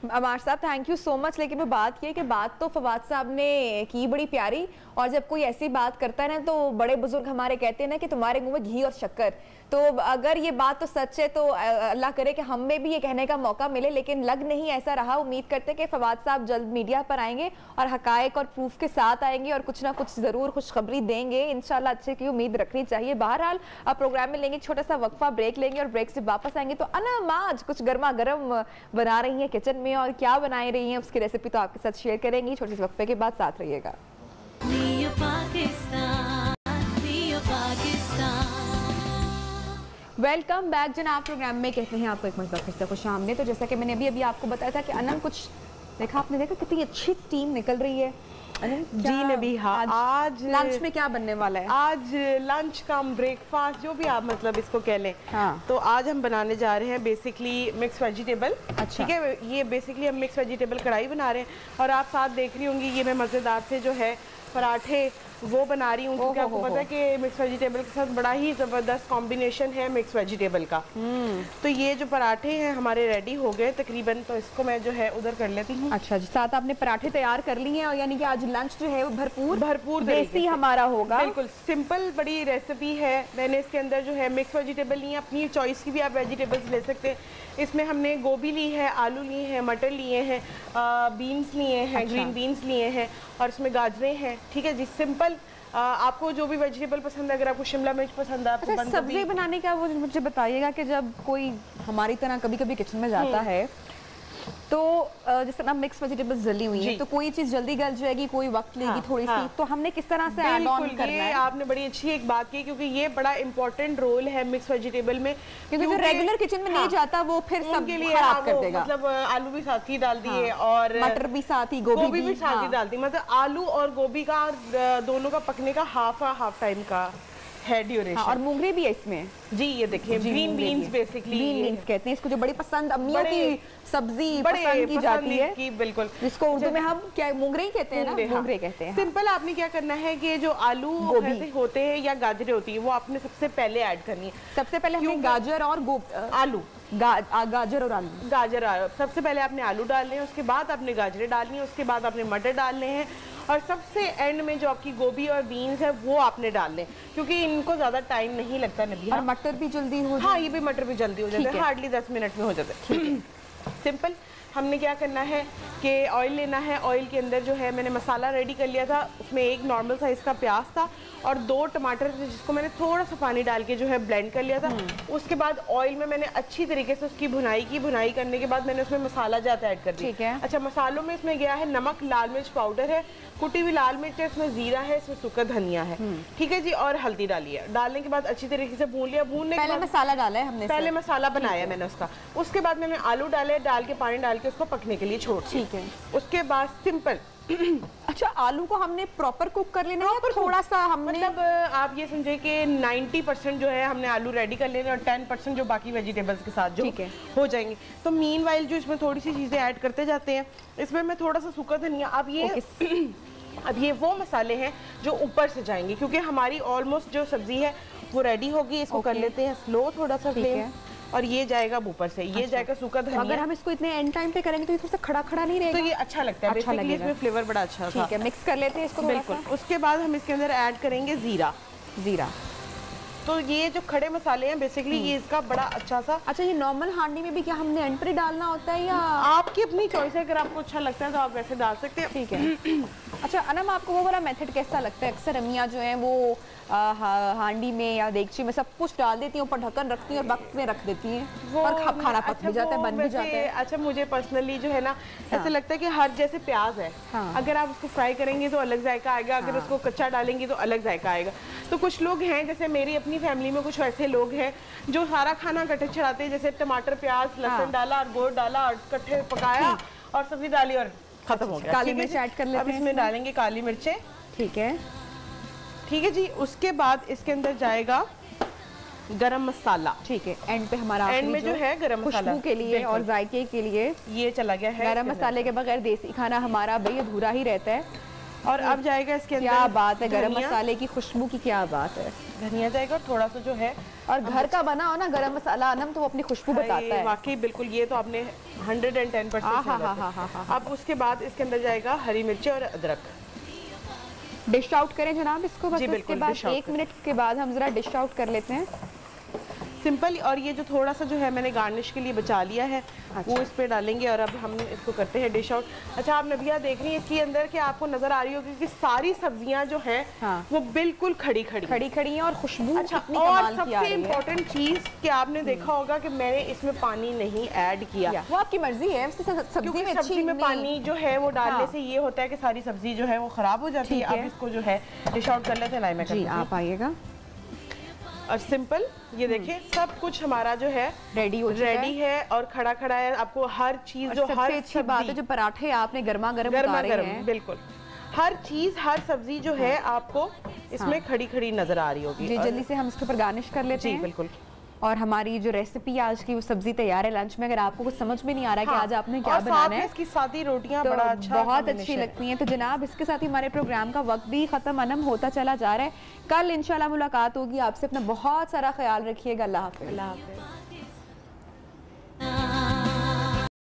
अमार साहब थैंक यू सो मच। लेकिन वो बात ये कि बात तो फवाद साहब ने की बड़ी प्यारी, और जब कोई ऐसी बात करता है ना तो बड़े बुजुर्ग हमारे कहते हैं ना कि तुम्हारे मुंह में घी और शक्कर। तो अगर ये बात तो सच है तो अल्लाह करे कि हमें भी ये कहने का मौका मिले, लेकिन लग नहीं ऐसा रहा। उम्मीद करते हैं कि फवाद साहब जल्द मीडिया पर आएंगे और हकायक और प्रूफ के साथ आएंगे और कुछ ना कुछ ज़रूर खुशखबरी देंगे इंशाल्लाह। अच्छे की उम्मीद रखनी चाहिए। बहरहाल अब प्रोग्राम में लेंगे छोटा सा वक्फा, ब्रेक लेंगे और ब्रेक से वापस आएंगे तो अना माज कुछ गर्मा गर्म बना रही है किचन में और क्या बनाए रही हैं उसकी रेसिपी तो आपके साथ शेयर करेंगी। छोटे से वक्फे के बाद साथ रहिएगा। वेलकम बैक जनाब प्रोग्राम में कहते हैं आपको एक मरतबा फिर से खुशामदीद। तो जैसा कि मैंने अभी आपको बताया था कि अनम कुछ देखा, आपने देखा कितनी अच्छी स्टीम निकल रही है। जी नबीहा, आज लंच में क्या बनने वाला है? आज लंच का ब्रेकफास्ट जो भी आप मतलब इसको कह लें। हाँ। तो आज हम बनाने जा रहे हैं बेसिकली मिक्स वेजिटेबल। अच्छा। ठीक है, ये बेसिकली हम मिक्स वेजिटेबल कढ़ाई बना रहे हैं और आप साथ देख रही होंगी ये मैं मज़ेदार से जो है पराठे वो बना रही हूँ, क्योंकि आपको पता है कि मिक्स वेजिटेबल के साथ बड़ा ही ज़बरदस्त कॉम्बिनेशन है मिक्स वेजिटेबल का। तो ये जो पराठे हैं हमारे रेडी हो गए तकरीबन, तो इसको मैं जो है उधर कर लेती हूँ। अच्छा जी, साथ आपने पराठे तैयार कर लिए हैं और यानी कि आज लंच जो है वो भरपूर देसी से हमारा होगा। बिल्कुल सिंपल बड़ी रेसिपी है। मैंने इसके अंदर जो है मिक्स वेजिटेबल ली है, अपनी चॉइस की भी आप वेजिटेबल्स ले सकते हैं। इसमें हमने गोभी ली है, आलू लिए हैं, मटर लिए हैं, बीन्स लिए हैं। अच्छा। ग्रीन बीन्स लिए हैं और इसमें गाजरें हैं। ठीक है जी, सिंपल। आपको जो भी वेजिटेबल पसंद है, अगर आपको शिमला मिर्च पसंद है, आपको अच्छा, सब्जी बनाने का वो मुझे बताइएगा कि जब कोई हमारी तरह कभी कभी किचन में जाता है तो जैसे ना मिक्स वेजिटेबल्स जली हुई है तो कोई चीज जल्दी गल जाएगी, कोई वक्त लेगी थोड़ी सी, तो हमने किस तरह से ऐड ऑन करना है? आपने बड़ी अच्छी एक बात की, क्योंकि ये बड़ा इंपॉर्टेंट रोल है मिक्स वेजिटेबल में, क्योंकि जो रेगुलर किचन में नहीं जाता वो फिर सब खराब कर देगा। मतलब आलू भी साथ ही डाल दिए और मटर भी साथ ही, गोभी भी साथ ही डाल दी। मतलब आलू और गोभी का दोनों का पकने का हाफ टाइम का है ड्यूरेशन। और मूंगरे भी है इसमें जी, ये देखिए green beans basically green beans कहते हैं इसको, जो बड़ी पसंद अम्मियों की सब्जी पसंद की जाती है की, बिल्कुल, जिसको उर्दू में हम क्या मूंगरे ही कहते हैं ना, मूंगरे कहते हैं। सिंपल आपने क्या करना है कि जो आलू होते हैं या गाजरें होती है वो आपने सबसे पहले ऐड करनी है। सबसे पहले हमें गाजर और आलू गाजर और आलू, गाजर सबसे पहले आपने आलू डालने हैं, उसके बाद आपने गाजरें डालनी है, उसके बाद आपने मटर डालने हैं और सबसे एंड में जो आपकी गोभी और बीन्स है वो आपने डालने, क्योंकि इनको ज्यादा टाइम नहीं लगता नबी। और मटर भी जल्दी हो हाँ, ये भी मटर भी जल्दी हो जाते हैं, हार्डली 10 मिनट में हो जाते हैं। सिंपल। हमने क्या करना है कि ऑयल लेना है, ऑयल के अंदर जो है मैंने मसाला रेडी कर लिया था, उसमें एक नॉर्मल साइज़ का प्याज था और 2 टमाटर जिसको मैंने थोड़ा सा पानी डाल के जो है ब्लेंड कर लिया था। उसके बाद ऑयल में मैंने अच्छी तरीके से उसकी भुनाई करने के बाद मैंने उसमें मसाला जाता ऐड कर दिया। ठीक है। अच्छा, मसालों में इसमें गया है नमक, लाल मिर्च पाउडर है, कुटी हुई लाल मिर्च है, इसमें जीरा है, इसमें सूखा धनिया है। ठीक है जी, और हल्दी डाली है। डालने के बाद अच्छी तरीके से भून लिया। भूनने के बाद मसाला डाला है हमने, पहले मसाला बनाया मैंने उसका, उसके बाद मैंने आलू डाले, डाल के पानी डाल के उसको पकने के लिए छोड़ दिया। ठीक है। उसके बाद सिंपल अच्छा, आलू को हमने प्रॉपर कुक कर लेना है, थोड़ा सा हमने मतलब आप ये समझे कि 90% जो है हमने आलू रेडी कर लेने और 10% जो बाकी वेजिटेबल्स के साथ जो हो जाएंगे। तो मीनवाइल जो इसमें थोड़ी सी चीजें ऐड करते जाते हैं। इसमें मैं थोड़ा सा सूखा धनिया, अब ये वो मसाले हैं जो ऊपर से जाएंगे, क्योंकि हमारी ऑलमोस्ट जो सब्जी है वो रेडी होगी। इसको कर लेते हैं स्लो थोड़ा सा फ्लेम, और ये जाएगा ऊपर से, ये जाएगा सूखा धनिया। अगर हम इसको इतने एंड टाइम पे करेंगे तो ये थोड़ा सा खड़ा नहीं रहेगा, तो ये अच्छा लगता है, अच्छा बेसिकली इसमें फ्लेवर बड़ा अच्छा। ठीक है, मिक्स कर लेते हैं इसको बिल्कुल। उसके बाद हम इसके अंदर ऐड करेंगे जीरा। तो ये जो खड़े मसाले हैं बेसिकली ये इसका बड़ा अच्छा सा। अच्छा, ये नॉर्मल हांडी में भी क्या हमने एंड पर डालना होता है या आपकी अपनी चॉइस है? अगर आपको अच्छा लगता है तो आप वैसे डाल सकते हैं। ठीक है। अच्छा अनम, आपको वो वाला मेथड कैसा लगता है? अक्सर अम्मियाँ जो हैं वो हांडी में या देगची में सब कुछ डाल देती हैं, ऊपर ढक्कन रखती हैं और वक्त में रख देती हैं और खाना पक भी जाता है, बन भी जाता है। अच्छा, मुझे पर्सनली जो है ना ऐसे लगता है कि हर जैसे प्याज है, अगर आप उसको फ्राई करेंगे तो अलग जायका आएगा, अगर उसको कच्चा डालेंगे तो अलग जायका आएगा। तो कुछ लोग हैं, जैसे मेरी अपनी फैमिली में कुछ ऐसे लोग हैं जो सारा खाना इकट्ठे चढ़ाते हैं, जैसे टमाटर, प्याज, लहसुन डाला और गोश्त डाला और इकट्ठे पकाया और सब्जी डाली और खत्म हो गया। काली मिर्च ऐड कर लेते हैं, अब इसमें डालेंगे काली मिर्चें। ठीक है, ठीक है जी। उसके बाद इसके अंदर जाएगा गरम मसाला। ठीक है, एंड पे हमारा एंड में जो है गरम मसाला खुशबू के लिए और जायके के लिए ये चला गया है। गरम मसाले के बगैर देसी खाना हमारा भाई अधूरा ही रहता है। और अब जाएगा इसके अंदर, क्या बात है, गरम मसाले की खुशबू की क्या बात है। धनिया जाएगा और थोड़ा सा जो है, और घर का बना हो ना गरम मसाला अनम, तो वो अपनी खुशबू बताता है। वाकई बिल्कुल, ये तो आपने 110%। अब उसके बाद इसके अंदर जाएगा हरी मिर्ची और अदरक। डिश आउट करें जनाब इसको, बस जी उसके बाद 1 मिनट के बाद हम जरा डिश आउट कर लेते हैं। सिंपल। और ये जो थोड़ा सा जो है मैंने गार्निश के लिए बचा लिया है वो इस पे डालेंगे और अब हम इसको करते हैं डिश आउट। अच्छा आप नबिया देख रही हैं इसके अंदर कि आपको नजर आ रही होगी कि सारी सब्जियां जो हैं वो बिल्कुल खड़ी खड़ी हैं और खुशबू। अच्छा और सबसे इम्पोर्टेंट चीज कि आपने देखा होगा कि मैंने इसमें पानी नहीं ऐड किया, वो आपकी मर्जी है। सब्जी में पानी जो है वो डालने से ये होता है कि सारी सब्जी जो है वो खराब हो जाती है। अब इसको जो है डिश आउट कर लेते हैं। लाइम जी आप आइएगा और सिंपल ये देखिए सब कुछ हमारा जो है रेडी है और खड़ा है। आपको हर चीज जो हर अच्छी बात है जो पराठे आपने गर्मा गर्म बिल्कुल हर चीज हर सब्जी जो है आपको इसमें खड़ी नजर आ रही होगी। जी जल्दी से हम इसके ऊपर गार्निश कर लेते हैं। बिल्कुल। और हमारी जो रेसिपी आज की वो सब्जी तैयार है लंच में। अगर आपको कुछ समझ में नहीं आ रहा कि आज आपने क्या बनाना है, इसकी सादी रोटियां तो बड़ा अच्छा बहुत अच्छी लगती हैं। तो जनाब इसके साथ ही हमारे प्रोग्राम का वक्त भी खत्म अनम होता चला जा रहा है। कल इंशाल्लाह मुलाकात होगी आपसे। अपना बहुत सारा ख्याल रखिएगा। अल्लाह हाफिज़।